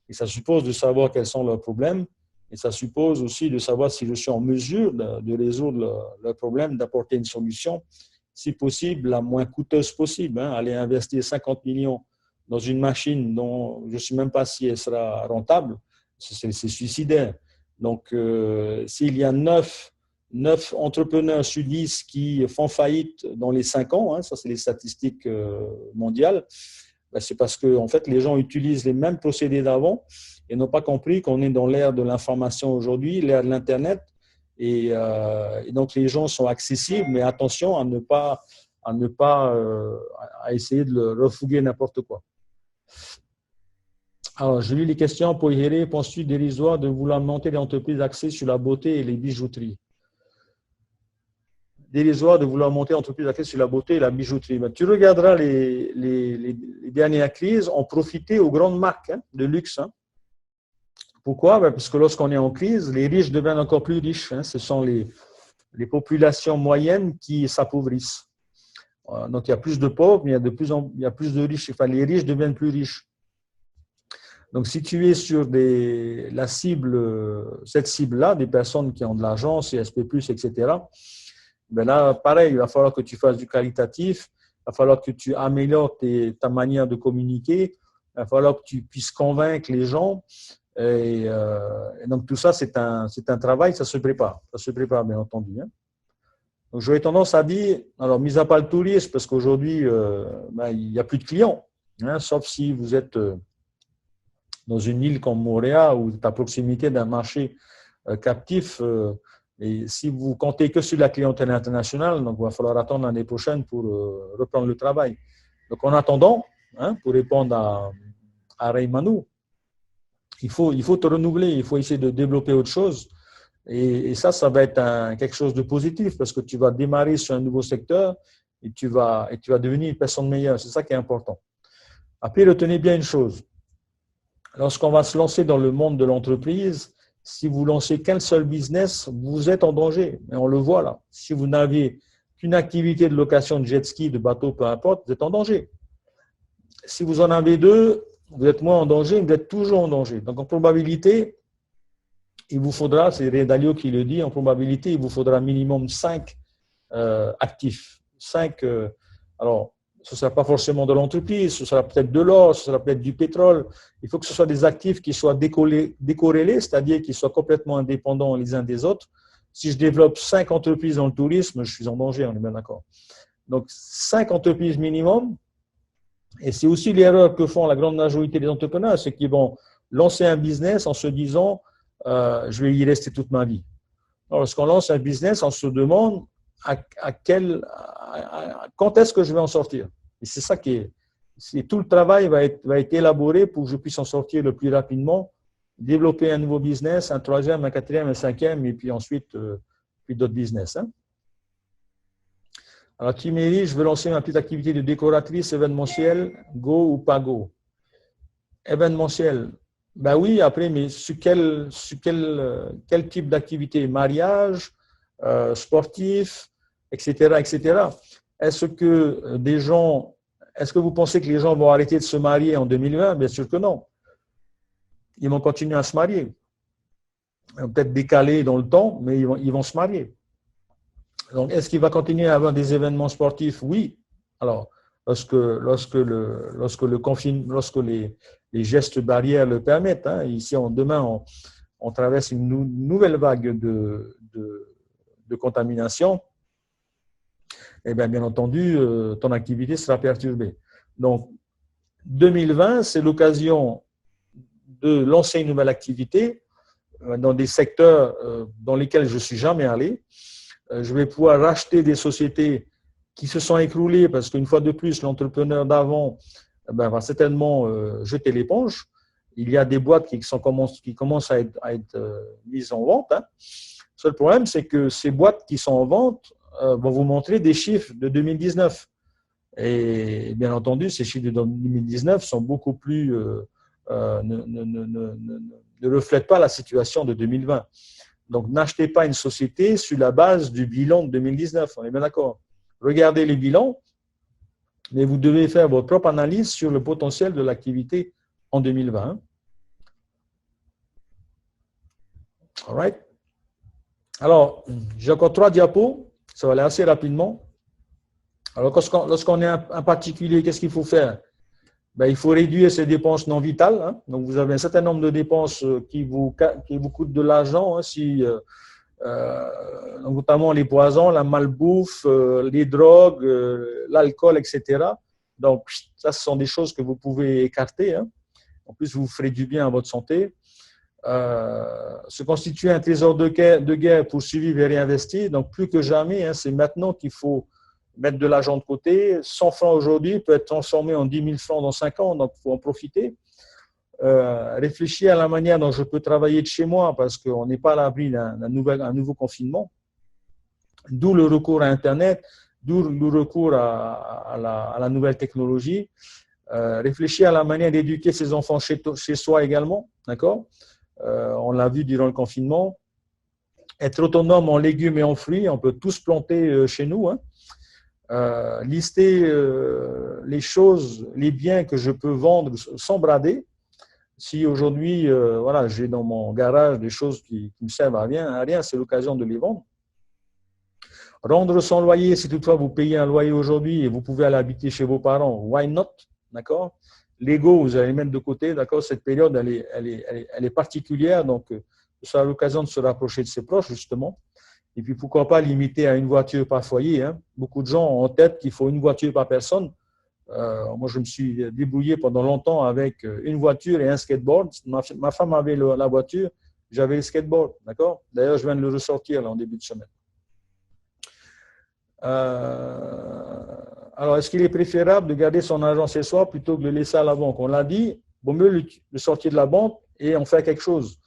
Et ça suppose de savoir quels sont leurs problèmes, et ça suppose aussi de savoir si je suis en mesure de résoudre leurs problèmes, d'apporter une solution, si possible, la moins coûteuse possible. Hein. Aller investir 50 millions dans une machine dont je ne sais même pas si elle sera rentable, c'est suicidaire. Donc, s'il y a 9 entrepreneurs sur 10 qui font faillite dans les 5 ans, hein, ça c'est les statistiques mondiales, ben c'est parce que en fait, les gens utilisent les mêmes procédés d'avant et n'ont pas compris qu'on est dans l'ère de l'information aujourd'hui, l'ère de l'Internet, et donc les gens sont accessibles, mais attention à ne pas à essayer de le refouguer n'importe quoi. Alors, je lis les questions pour Héré. Penses-tu dérisoire de vouloir monter des entreprises axées sur la beauté et les bijouteries? Dérisoire de vouloir monter des entreprises axées sur la beauté et la bijouterie. Ben, tu regarderas les dernières crises, ont profité aux grandes marques, hein, de luxe. Hein. Pourquoi? Ben, parce que lorsqu'on est en crise, les riches deviennent encore plus riches. Hein. Ce sont les populations moyennes qui s'appauvrissent. Donc, il y a plus de pauvres, mais il y a plus de riches. Enfin, les riches deviennent plus riches. Donc, si tu es sur cette cible-là, des personnes qui ont de l'argent, CSP+, etc., ben là, pareil, il va falloir que tu fasses du qualitatif, il va falloir que tu améliores ta manière de communiquer, il va falloir que tu puisses convaincre les gens. Et donc, tout ça, c'est un travail, ça se prépare, bien entendu. Hein. Donc, j'aurais tendance à dire, alors, mis à part le tourisme, parce qu'aujourd'hui, ben, il n'y a plus de clients, hein, sauf si vous êtes dans une île comme Montréal ou à proximité d'un marché captif. Et si vous comptez que sur la clientèle internationale, donc il va falloir attendre l'année prochaine pour reprendre le travail. Donc, en attendant, hein, pour répondre à Raymanou, il faut te renouveler, il faut essayer de développer autre chose. Et ça va être quelque chose de positif parce que tu vas démarrer sur un nouveau secteur et tu vas devenir une personne meilleure. C'est ça qui est important. Après, retenez bien une chose. Lorsqu'on va se lancer dans le monde de l'entreprise, si vous lancez qu'un seul business, vous êtes en danger. Et on le voit là. Si vous n'avez qu'une activité de location de jet ski, de bateau, peu importe, vous êtes en danger. Si vous en avez 2, vous êtes moins en danger, vous êtes toujours en danger. Donc, en probabilité, il vous faudra, c'est Ray Dalio qui le dit, en probabilité, il vous faudra minimum 5 actifs. 5, alors, ce ne sera pas forcément de l'entreprise, ce sera peut-être de l'or, ce sera peut-être du pétrole. Il faut que ce soit des actifs qui soient décorrélés, c'est-à-dire qui soient complètement indépendants les uns des autres. Si je développe 5 entreprises dans le tourisme, je suis en danger, on est bien d'accord. Donc, 5 entreprises minimum. Et c'est aussi l'erreur que font la grande majorité des entrepreneurs, c'est qu'ils vont lancer un business en se disant je vais y rester toute ma vie. Alors, lorsqu'on lance un business, on se demande quand est-ce que je vais en sortir. Et c'est ça qui est. Tout le travail va être élaboré pour que je puisse en sortir le plus rapidement, développer un nouveau business, un troisième, un quatrième, un cinquième, et puis ensuite puis d'autres business. Hein. Alors, Timéry, je veux lancer ma petite activité de décoratrice événementielle, go ou pas go? Événementiel, ben oui, après, mais sur quel type d'activité? Mariage, sportif, etc., etc. Est-ce que vous pensez que les gens vont arrêter de se marier en 2020? Bien sûr que non. Ils vont continuer à se marier. Ils vont peut-être décaler dans le temps, mais ils vont se marier. Donc, est-ce qu'il va continuer à avoir des événements sportifs? Oui. Alors, lorsque les gestes barrières le permettent. Hein. Ici, demain, on traverse une nouvelle vague de contamination. Et bien entendu, ton activité sera perturbée. Donc, 2020, c'est l'occasion de lancer une nouvelle activité dans des secteurs dans lesquels je ne suis jamais allé. Je vais pouvoir racheter des sociétés qui se sont écroulées parce qu'une fois de plus, l'entrepreneur d'avant va certainement jeter l'éponge. Il y a des boîtes qui commencent à être mises en vente. Hein. Le seul problème, c'est que ces boîtes qui sont en vente vont vous montrer des chiffres de 2019. Et bien entendu, ces chiffres de 2019 sont beaucoup plus… ne reflètent pas la situation de 2020. Donc, n'achetez pas une société sur la base du bilan de 2019. On est bien d'accord. Regardez les bilans, mais vous devez faire votre propre analyse sur le potentiel de l'activité en 2020. All right. Alors, j'ai encore 3 diapos. Ça va aller assez rapidement. Alors, lorsqu'on est un particulier, qu'est-ce qu'il faut faire? Il faut réduire ses dépenses non vitales. Hein. Donc, vous avez un certain nombre de dépenses qui vous coûtent de l'argent. Hein, notamment les poisons, la malbouffe, les drogues, l'alcool, etc. Donc, ça, ce sont des choses que vous pouvez écarter. Hein. En plus, vous ferez du bien à votre santé. Se constituer un trésor de guerre pour suivre et réinvestir. Donc, plus que jamais, hein, c'est maintenant qu'il faut mettre de l'argent de côté. 100 francs aujourd'hui peut être transformé en 10 000 francs dans 5 ans, donc il faut en profiter. Réfléchir à la manière dont je peux travailler de chez moi parce qu'on n'est pas à l'abri d'un nouveau confinement. D'où le recours à Internet, d'où le recours à la nouvelle technologie. Réfléchir à la manière d'éduquer ses enfants chez soi également, d'accord? On l'a vu durant le confinement. Être autonome en légumes et en fruits, on peut tous planter chez nous. Hein. Lister les choses, les biens que je peux vendre sans brader. Si aujourd'hui, voilà, j'ai dans mon garage des choses qui me servent à rien, c'est l'occasion de les vendre. Rendre son loyer, si toutefois vous payez un loyer aujourd'hui et vous pouvez aller habiter chez vos parents, why not, d'accord? L'ego, vous allez le mettre de côté, d'accord? Cette période, elle est particulière, donc ce sera l'occasion de se rapprocher de ses proches, justement. Et puis, pourquoi pas limiter à une voiture par foyer. Hein. Beaucoup de gens ont en tête qu'il faut une voiture par personne. Moi, je me suis débrouillé pendant longtemps avec une voiture et un skateboard. Ma femme avait la voiture, j'avais le skateboard. D'accord? D'ailleurs, je viens de le ressortir là, en début de semaine. Alors, est-ce qu'il est préférable de garder son argent chez soi plutôt que de le laisser à la banque? On l'a dit, il vaut mieux le sortir de la banque et en faire quelque chose.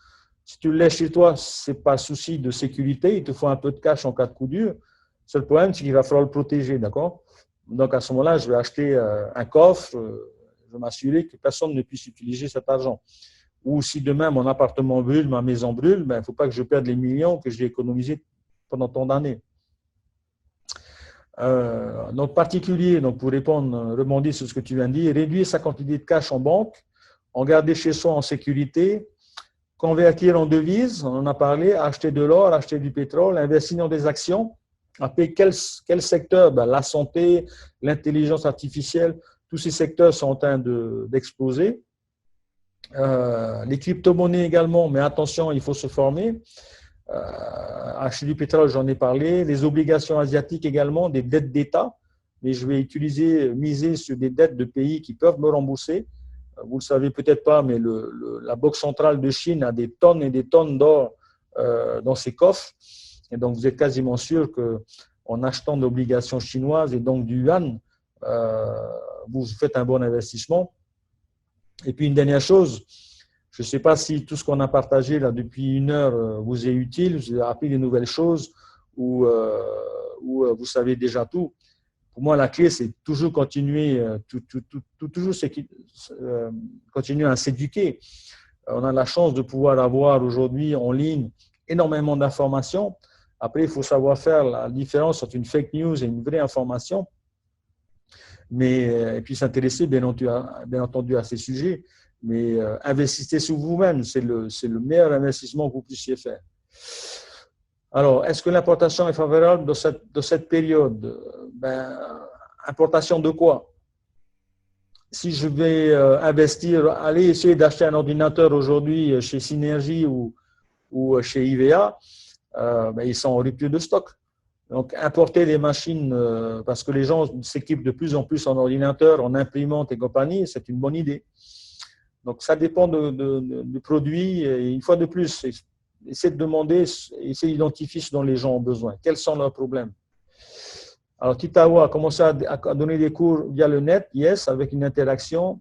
Si tu le laisses chez toi, ce n'est pas souci de sécurité. Il te faut un peu de cash en cas de coup dur. Le seul problème, c'est qu'il va falloir le protéger. D'accord? Donc, à ce moment-là, je vais acheter un coffre. Je vais m'assurer que personne ne puisse utiliser cet argent. Ou si demain, mon appartement brûle, ma maison brûle, il ne faut pas que je perde les millions que j'ai économisés pendant tant d'années. Donc, particulier, donc pour rebondir sur ce que tu viens de dire, réduire sa quantité de cash en banque, en garder chez soi en sécurité, convertir en devises, on en a parlé, acheter de l'or, acheter du pétrole, investir dans des actions, Après, quel secteur? Ben, la santé, l'intelligence artificielle, tous ces secteurs sont en train d'exploser. Les crypto-monnaies également, mais attention, il faut se former. Acheter du pétrole, j'en ai parlé. Les obligations asiatiques également, des dettes d'État. Mais je vais miser sur des dettes de pays qui peuvent me rembourser. Vous ne le savez peut-être pas, mais la Banque centrale de Chine a des tonnes et des tonnes d'or dans ses coffres. Et donc, vous êtes quasiment sûr qu'en achetant d'obligations chinoises et donc du yuan, vous faites un bon investissement. Et puis, une dernière chose, je ne sais pas si tout ce qu'on a partagé là depuis 1 heure vous est utile, vous avez appris des nouvelles choses ou vous savez déjà tout. Pour moi, la clé, c'est toujours continuer, continuer à s'éduquer. On a la chance de pouvoir avoir aujourd'hui en ligne énormément d'informations. Après, il faut savoir faire la différence entre une fake news et une vraie information. Et puis s'intéresser, bien entendu, à ces sujets. Mais investissez sur vous-même, c'est le meilleur investissement que vous puissiez faire. Alors, est-ce que l'importation est favorable de cette période? Importation de quoi? Si je vais investir, aller essayer d'acheter un ordinateur aujourd'hui chez Synergie ou chez IVA, ils sont en rupture de stock. Donc, importer des machines, parce que les gens s'équipent de plus en plus en ordinateur, en imprimante et compagnie, c'est une bonne idée. Donc, ça dépend du produit. Et une fois de plus, essayez de demander, essayez d'identifier ce dont les gens ont besoin. Quels sont leurs problèmes? Alors, Titawa a commencé à donner des cours via le net, yes, avec une interaction.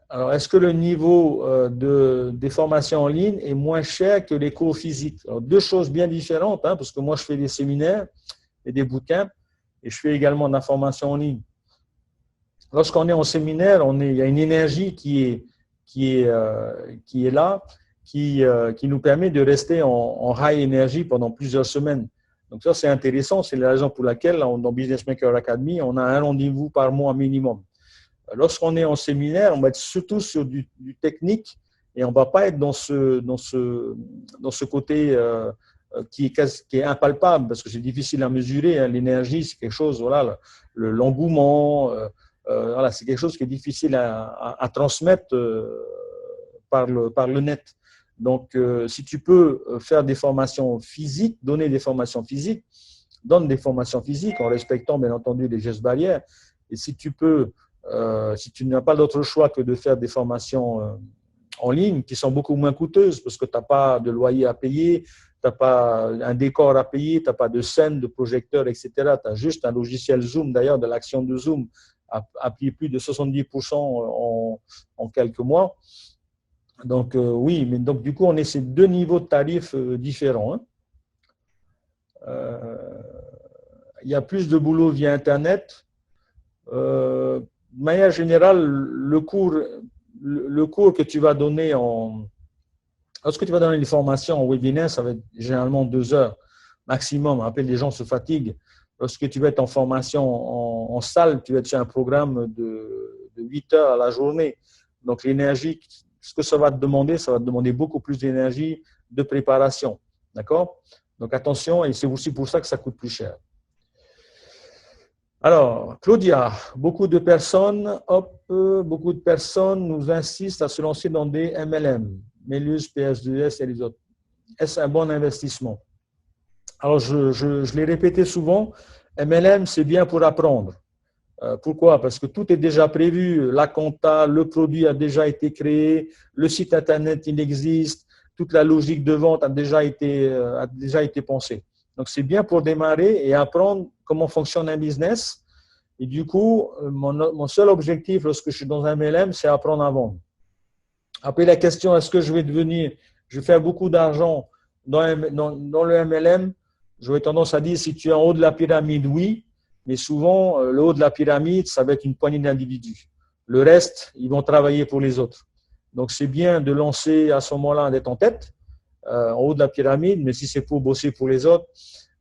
Alors, est-ce que le niveau des formations en ligne est moins cher que les cours physiques? Alors, deux choses bien différentes, parce que moi, je fais des séminaires et des bouquins, et je fais également de la formation en ligne. Lorsqu'on est en séminaire, il y a une énergie qui est là, qui nous permet de rester en high énergie pendant plusieurs semaines. Donc ça, c'est intéressant. C'est la raison pour laquelle, dans Business Maker Academy, on a un rendez-vous par mois minimum. Lorsqu'on est en séminaire, on va être surtout sur du technique et on ne va pas être dans ce côté qui est impalpable parce que c'est difficile à mesurer. L'énergie, c'est quelque chose, voilà, l'engouement, voilà, c'est quelque chose qui est difficile à transmettre par le net. Donc, si tu peux faire des formations physiques, donner des formations physiques, donne des formations physiques en respectant bien entendu les gestes barrières. Et si tu peux, si tu n'as pas d'autre choix que de faire des formations en ligne qui sont beaucoup moins coûteuses parce que tu n'as pas de loyer à payer, tu n'as pas un décor à payer, tu n'as pas de scène, de projecteur, etc. Tu as juste un logiciel Zoom, d'ailleurs, de l'action de Zoom a pris plus de 70% en quelques mois. Donc, oui, mais donc du coup, on est ces deux niveaux de tarifs différents. Il y a plus de boulot via Internet. De manière générale, le cours que tu vas donner lorsque tu vas donner les formations en webinaire, ça va être généralement 2 heures maximum. Après, les gens se fatiguent. Lorsque tu vas être en formation en salle, tu vas être sur un programme de 8 heures à la journée. Donc, l'énergie, ce que ça va te demander beaucoup plus d'énergie de préparation. D'accord? Donc, attention, et c'est aussi pour ça que ça coûte plus cher. Alors, Claudia, beaucoup de personnes nous insistent à se lancer dans des MLM, Melius, PS2S et les autres. Est-ce un bon investissement? Alors, je l'ai répété souvent, MLM, c'est bien pour apprendre. Pourquoi? Parce que tout est déjà prévu, la compta, le produit a déjà été créé, le site Internet, il existe, toute la logique de vente a déjà été pensée. Donc, c'est bien pour démarrer et apprendre comment fonctionne un business. Et du coup, mon seul objectif lorsque je suis dans un MLM, c'est apprendre à vendre. Après, la question, est-ce que je vais faire beaucoup d'argent dans le MLM? J'aurais tendance à dire, si tu es en haut de la pyramide, oui. Mais souvent, le haut de la pyramide, ça va être une poignée d'individus. Le reste, ils vont travailler pour les autres. Donc, c'est bien de lancer à ce moment-là, d'être en tête, en haut de la pyramide, mais si c'est pour bosser pour les autres,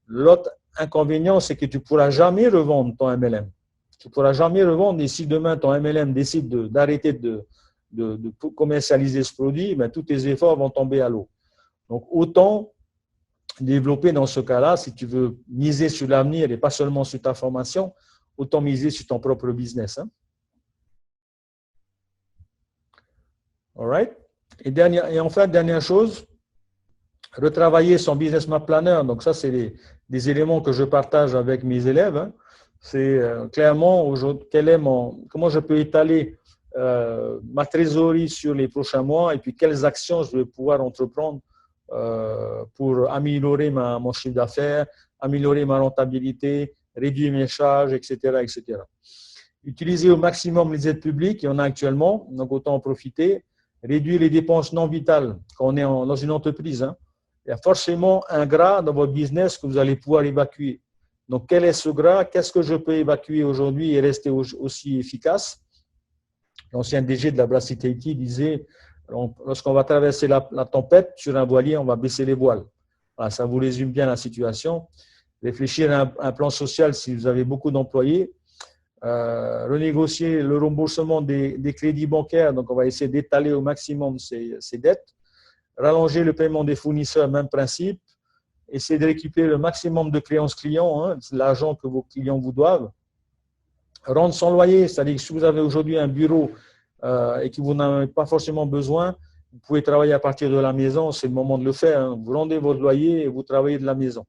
l'autre inconvénient, c'est que tu ne pourras jamais revendre ton MLM. Tu ne pourras jamais revendre. Et si demain, ton MLM décide d'arrêter de commercialiser ce produit, ben, tous tes efforts vont tomber à l'eau. Donc, autant développer dans ce cas-là, si tu veux miser sur l'avenir et pas seulement sur ta formation, autant miser sur ton propre business. Hein. All right? Et enfin, dernière chose, retravailler son business map planner. Donc ça, c'est des éléments que je partage avec mes élèves. Hein. C'est clairement comment je peux étaler ma trésorerie sur les prochains mois et puis quelles actions je vais pouvoir entreprendre pour améliorer mon chiffre d'affaires, améliorer ma rentabilité, réduire mes charges, etc., etc. Utiliser au maximum les aides publiques, il y en a actuellement, donc autant en profiter. Réduire les dépenses non vitales quand on est dans une entreprise. Hein. Il y a forcément un gras dans votre business que vous allez pouvoir évacuer. Donc, quel est ce gras? Qu'est-ce que je peux évacuer aujourd'hui et rester aussi efficace? L'ancien DG de la Brasserie disait, lorsqu'on va traverser la tempête sur un voilier, on va baisser les voiles. Voilà, ça vous résume bien la situation. Réfléchir à un plan social si vous avez beaucoup d'employés. Renégocier le remboursement des crédits bancaires. Donc, on va essayer d'étaler au maximum ces dettes. Rallonger le paiement des fournisseurs, même principe. Essayer de récupérer le maximum de créances clients, hein, l'argent que vos clients vous doivent. Rendre son loyer, c'est-à-dire que si vous avez aujourd'hui un bureau et que vous n'en avez pas forcément besoin, vous pouvez travailler à partir de la maison, c'est le moment de le faire. Hein. Vous rendez votre loyer et vous travaillez de la maison.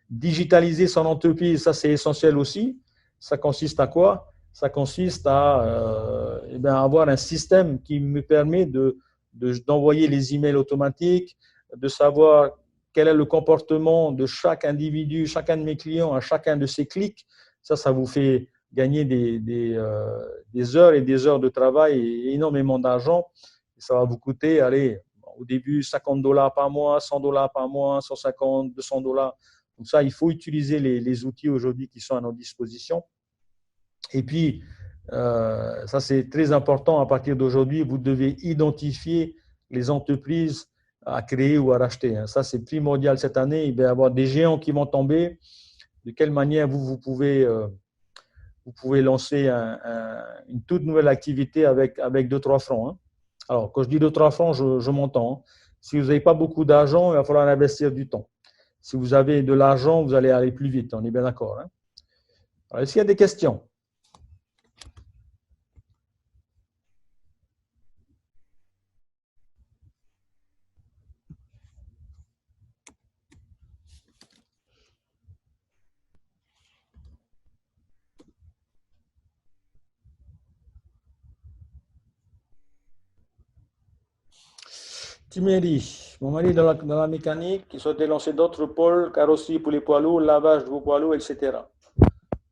Digitaliser son entreprise, ça c'est essentiel aussi. Ça consiste à quoi? Ça consiste à avoir un système qui me permet d'envoyer les emails automatiques, de savoir quel est le comportement de chaque individu, chacun de mes clients à chacun de ces clics. Ça vous fait gagner des heures et des heures de travail et énormément d'argent. Ça va vous coûter, allez, au début, $50 par mois, $100 par mois, 150, $200. Donc ça, il faut utiliser les outils aujourd'hui qui sont à notre disposition. Et puis, ça c'est très important, à partir d'aujourd'hui, vous devez identifier les entreprises à créer ou à racheter. Ça c'est primordial cette année. Il va y avoir des géants qui vont tomber. De quelle manière vous pouvez lancer une toute nouvelle activité avec 2-3 francs. Hein. Alors, quand je dis 2-3 francs, je m'entends. Hein. Si vous n'avez pas beaucoup d'argent, il va falloir investir du temps. Si vous avez de l'argent, vous allez aller plus vite. On est bien d'accord. Hein. Alors, est-ce qu'il y a des questions? Timéry, mon mari est dans la mécanique, il souhaitait lancer d'autres pôles, carrosserie pour les poids lourds, lavage de vos poids lourds, etc.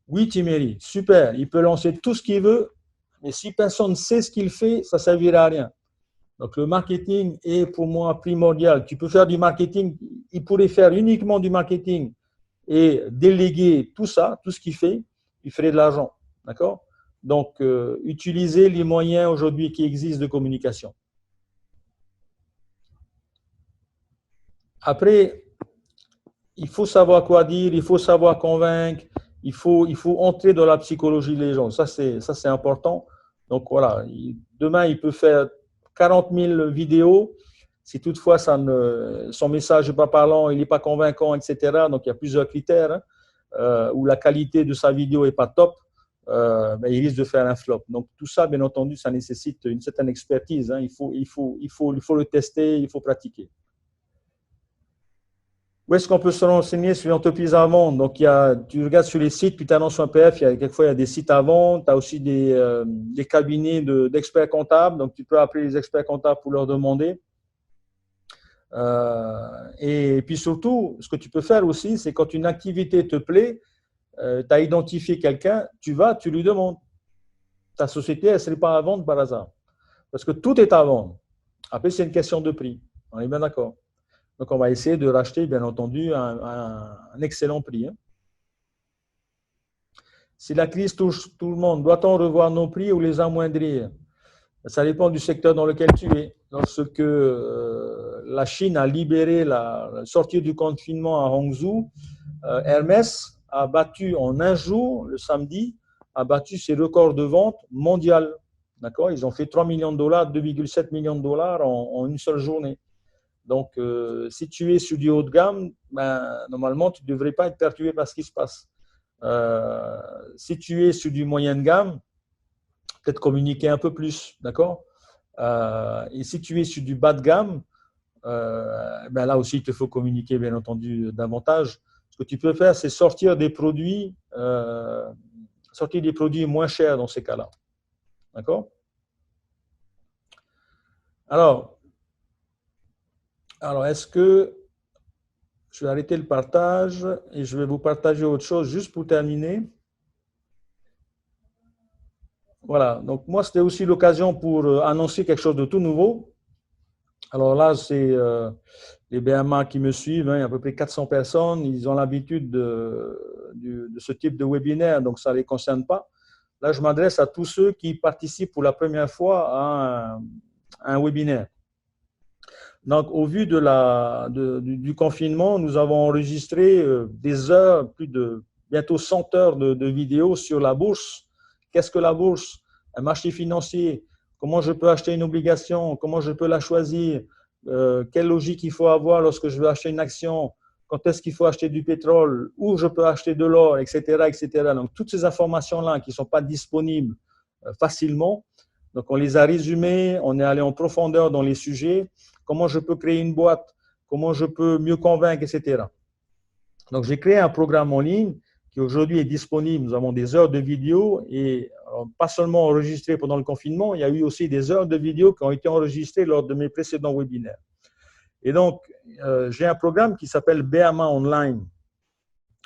Oui, Timéry, super, il peut lancer tout ce qu'il veut, mais si personne ne sait ce qu'il fait, ça ne servira à rien. Donc, le marketing est pour moi primordial. Tu peux faire du marketing, il pourrait faire uniquement du marketing et déléguer tout ça, tout ce qu'il fait, il ferait de l'argent. D'accord? Donc, utilisez les moyens aujourd'hui qui existent de communication. Après, il faut savoir quoi dire, il faut savoir convaincre, il faut entrer dans la psychologie des gens. Ça, c'est important. Donc, voilà, demain, il peut faire 40 000 vidéos. Si toutefois son message n'est pas parlant, il n'est pas convaincant, etc. Donc, il y a plusieurs critères où la qualité de sa vidéo n'est pas top, il risque de faire un flop. Donc, tout ça, bien entendu, ça nécessite une certaine expertise. Hein. Il faut le tester, il faut pratiquer. Où est-ce qu'on peut se renseigner sur l'entreprise à vendre? Donc, tu regardes sur les sites, puis tu annonces un PF, quelquefois il y a des sites à vendre, tu as aussi des cabinets d'experts comptables, donc tu peux appeler les experts comptables pour leur demander. Et puis surtout, ce que tu peux faire aussi, c'est quand une activité te plaît, tu as identifié quelqu'un, tu lui demandes. Ta société, elle ne serait pas à vendre par hasard. Parce que tout est à vendre. Après, c'est une question de prix. On est bien d'accord. Donc, on va essayer de racheter, bien entendu, un excellent prix. Hein. Si la crise touche tout le monde, doit-on revoir nos prix ou les amoindrir? Ça dépend du secteur dans lequel tu es. Lorsque la Chine a libéré la sortie du confinement à Hangzhou, Hermès a battu en un jour, le samedi, a battu ses records de vente mondial. D'accord? Ils ont fait 3 millions de dollars, 2,7 millions de dollars en une seule journée. Donc, si tu es sur du haut de gamme, ben, normalement, tu ne devrais pas être perturbé par ce qui se passe. Si tu es sur du moyen de gamme, peut-être communiquer un peu plus, d'accord? Et si tu es sur du bas de gamme, ben là aussi, il te faut communiquer, bien entendu, davantage. Ce que tu peux faire, c'est sortir des produits moins chers dans ces cas-là. D'accord? Alors, est-ce que je vais arrêter le partage et je vais vous partager autre chose juste pour terminer. Voilà, donc moi, c'était aussi l'occasion pour annoncer quelque chose de tout nouveau. Alors là, c'est les BMA qui me suivent, hein, il y a à peu près 400 personnes, ils ont l'habitude de ce type de webinaire, donc ça ne les concerne pas. Là, je m'adresse à tous ceux qui participent pour la première fois à un webinaire. Donc, au vu du confinement, nous avons enregistré des heures, plus de bientôt 100 heures de vidéos sur la bourse. Qu'est-ce que la bourse? Un marché financier. Comment je peux acheter une obligation? Comment je peux la choisir? Quelle logique il faut avoir lorsque je veux acheter une action? Quand est-ce qu'il faut acheter du pétrole? Où je peux acheter de l'or, etc., etc. Donc, toutes ces informations-là qui ne sont pas disponibles facilement. Donc, on les a résumées, on est allé en profondeur dans les sujets. Comment je peux créer une boîte, comment je peux mieux convaincre, etc. Donc, j'ai créé un programme en ligne qui aujourd'hui est disponible. Nous avons des heures de vidéo et pas seulement enregistrées pendant le confinement, il y a eu aussi des heures de vidéo qui ont été enregistrées lors de mes précédents webinaires. Et donc, j'ai un programme qui s'appelle BMA Online.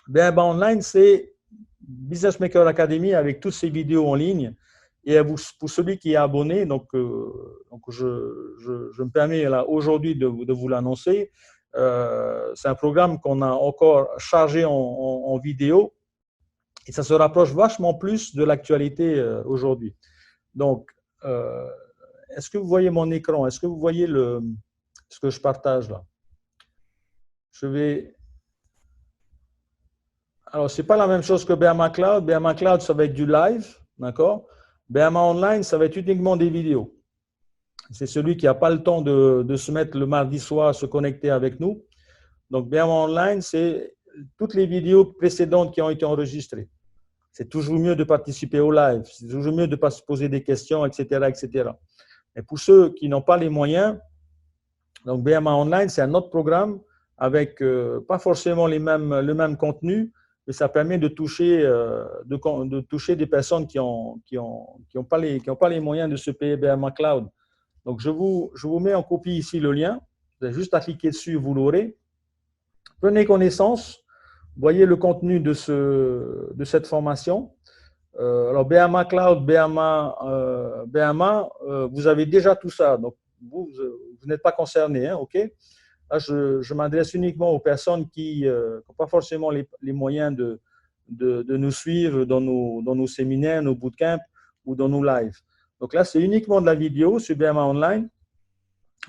BMA Online, c'est Business Maker Academy avec toutes ces vidéos en ligne. Et pour celui qui est abonné, donc je me permets là aujourd'hui de vous l'annoncer. C'est un programme qu'on a encore chargé en vidéo et ça se rapproche vachement plus de l'actualité aujourd'hui. Donc, est-ce que vous voyez mon écran? Est-ce que vous voyez ce que je partage là? Je vais. Alors, ce n'est pas la même chose que BMA Cloud. BMA Cloud, ça va être du live, d'accord? BMA Online, ça va être uniquement des vidéos. C'est celui qui n'a pas le temps de se mettre le mardi soir, se connecter avec nous. Donc, BMA Online, c'est toutes les vidéos précédentes qui ont été enregistrées. C'est toujours mieux de participer au live, c'est toujours mieux de ne pas se poser des questions, etc., etc. Et pour ceux qui n'ont pas les moyens, donc BMA Online, c'est un autre programme avec pas forcément le même contenu, mais ça permet de toucher, des personnes qui n'ont pas les moyens de se payer BMA Cloud. Donc, je vous mets en copie ici le lien. Vous avez juste à cliquer dessus, vous l'aurez. Prenez connaissance, voyez le contenu de cette formation. Alors, BMA Cloud, BMA, vous avez déjà tout ça. Donc, vous n'êtes pas concerné, hein, OK? Là, je m'adresse uniquement aux personnes qui n'ont pas forcément les moyens de nous suivre dans nos séminaires, nos bootcamps ou dans nos lives. Donc là, c'est uniquement de la vidéo sur BMA Online.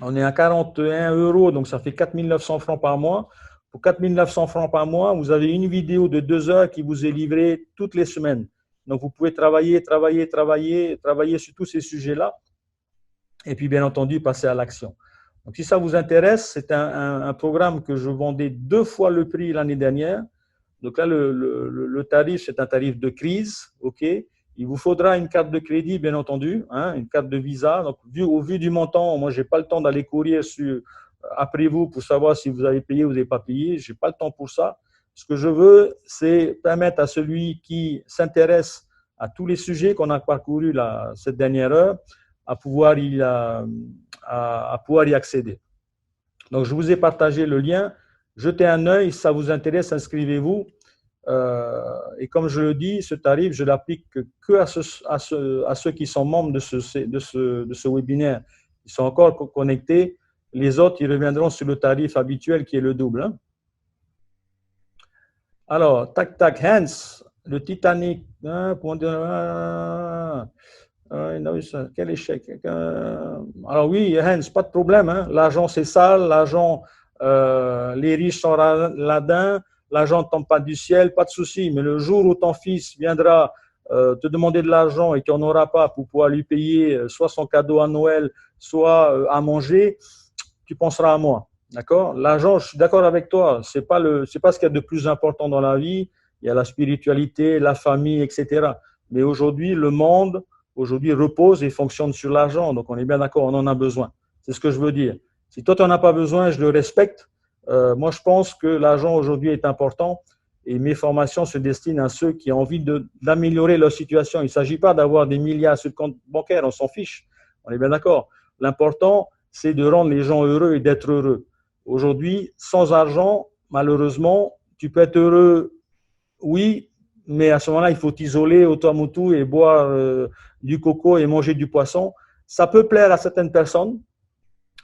On est à 41 €, donc ça fait 4 900 francs par mois. Pour 4 900 francs par mois, vous avez une vidéo de 2 heures qui vous est livrée toutes les semaines. Donc, vous pouvez travailler sur tous ces sujets-là et puis, bien entendu, passer à l'action. Donc, si ça vous intéresse, c'est un programme que je vendais 2 fois le prix l'année dernière. Donc là, le tarif, c'est un tarif de crise, OK? Il vous faudra une carte de crédit, bien entendu, hein, une carte de visa. Donc, au vu du montant, moi, je n'ai pas le temps d'aller courir après vous pour savoir si vous avez payé ou vous n'avez pas payé. Je n'ai pas le temps pour ça. Ce que je veux, c'est permettre à celui qui s'intéresse à tous les sujets qu'on a parcourus cette dernière heure à pouvoir y accéder. Donc, je vous ai partagé le lien. Jetez un œil, si ça vous intéresse, inscrivez-vous. Et comme je le dis, ce tarif, je l'applique que à ceux qui sont membres de ce webinaire. Ils sont encore connectés. Les autres, ils reviendront sur le tarif habituel qui est le double. Hein. Alors, tac, tac, Hans, le Titanic. Hein, quel échec. Alors oui, Hans, pas de problème. Hein. L'argent, c'est sale. L'argent, les riches sont ladins. L'argent ne tombe pas du ciel, pas de souci. Mais le jour où ton fils viendra te demander de l'argent et qu'il n'en aura pas pour pouvoir lui payer soit son cadeau à Noël, soit à manger, tu penseras à moi. D'accord? L'argent, je suis d'accord avec toi, c'est pas ce qu'il y a de plus important dans la vie. Il y a la spiritualité, la famille, etc. Mais aujourd'hui, le monde, aujourd'hui, repose et fonctionne sur l'argent. Donc, on est bien d'accord, on en a besoin. C'est ce que je veux dire. Si toi, tu n'en as pas besoin, je le respecte. Moi, je pense que l'argent aujourd'hui est important et mes formations se destinent à ceux qui ont envie d'améliorer leur situation. Il ne s'agit pas d'avoir des milliards sur le compte bancaire, on s'en fiche. On est bien d'accord. L'important, c'est de rendre les gens heureux et d'être heureux. Aujourd'hui, sans argent, malheureusement, tu peux être heureux, oui, mais à ce moment-là, il faut t'isoler au Tuamotu et boire du coco et manger du poisson. Ça peut plaire à certaines personnes,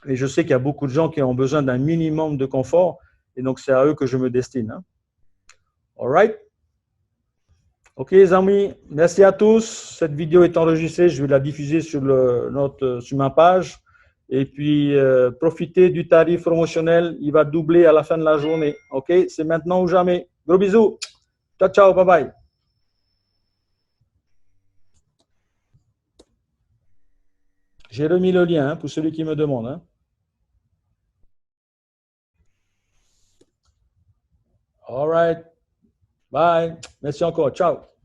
et je sais qu'il y a beaucoup de gens qui ont besoin d'un minimum de confort, et donc c'est à eux que je me destine. Hein. All right? Ok, les amis, merci à tous. Cette vidéo est enregistrée, je vais la diffuser sur ma page. Et puis, profitez du tarif promotionnel, il va doubler à la fin de la journée. Ok, c'est maintenant ou jamais. Gros bisous. Ciao, ciao, bye bye. J'ai remis le lien pour celui qui me demande. Hein. All right, bye. Merci encore. Ciao.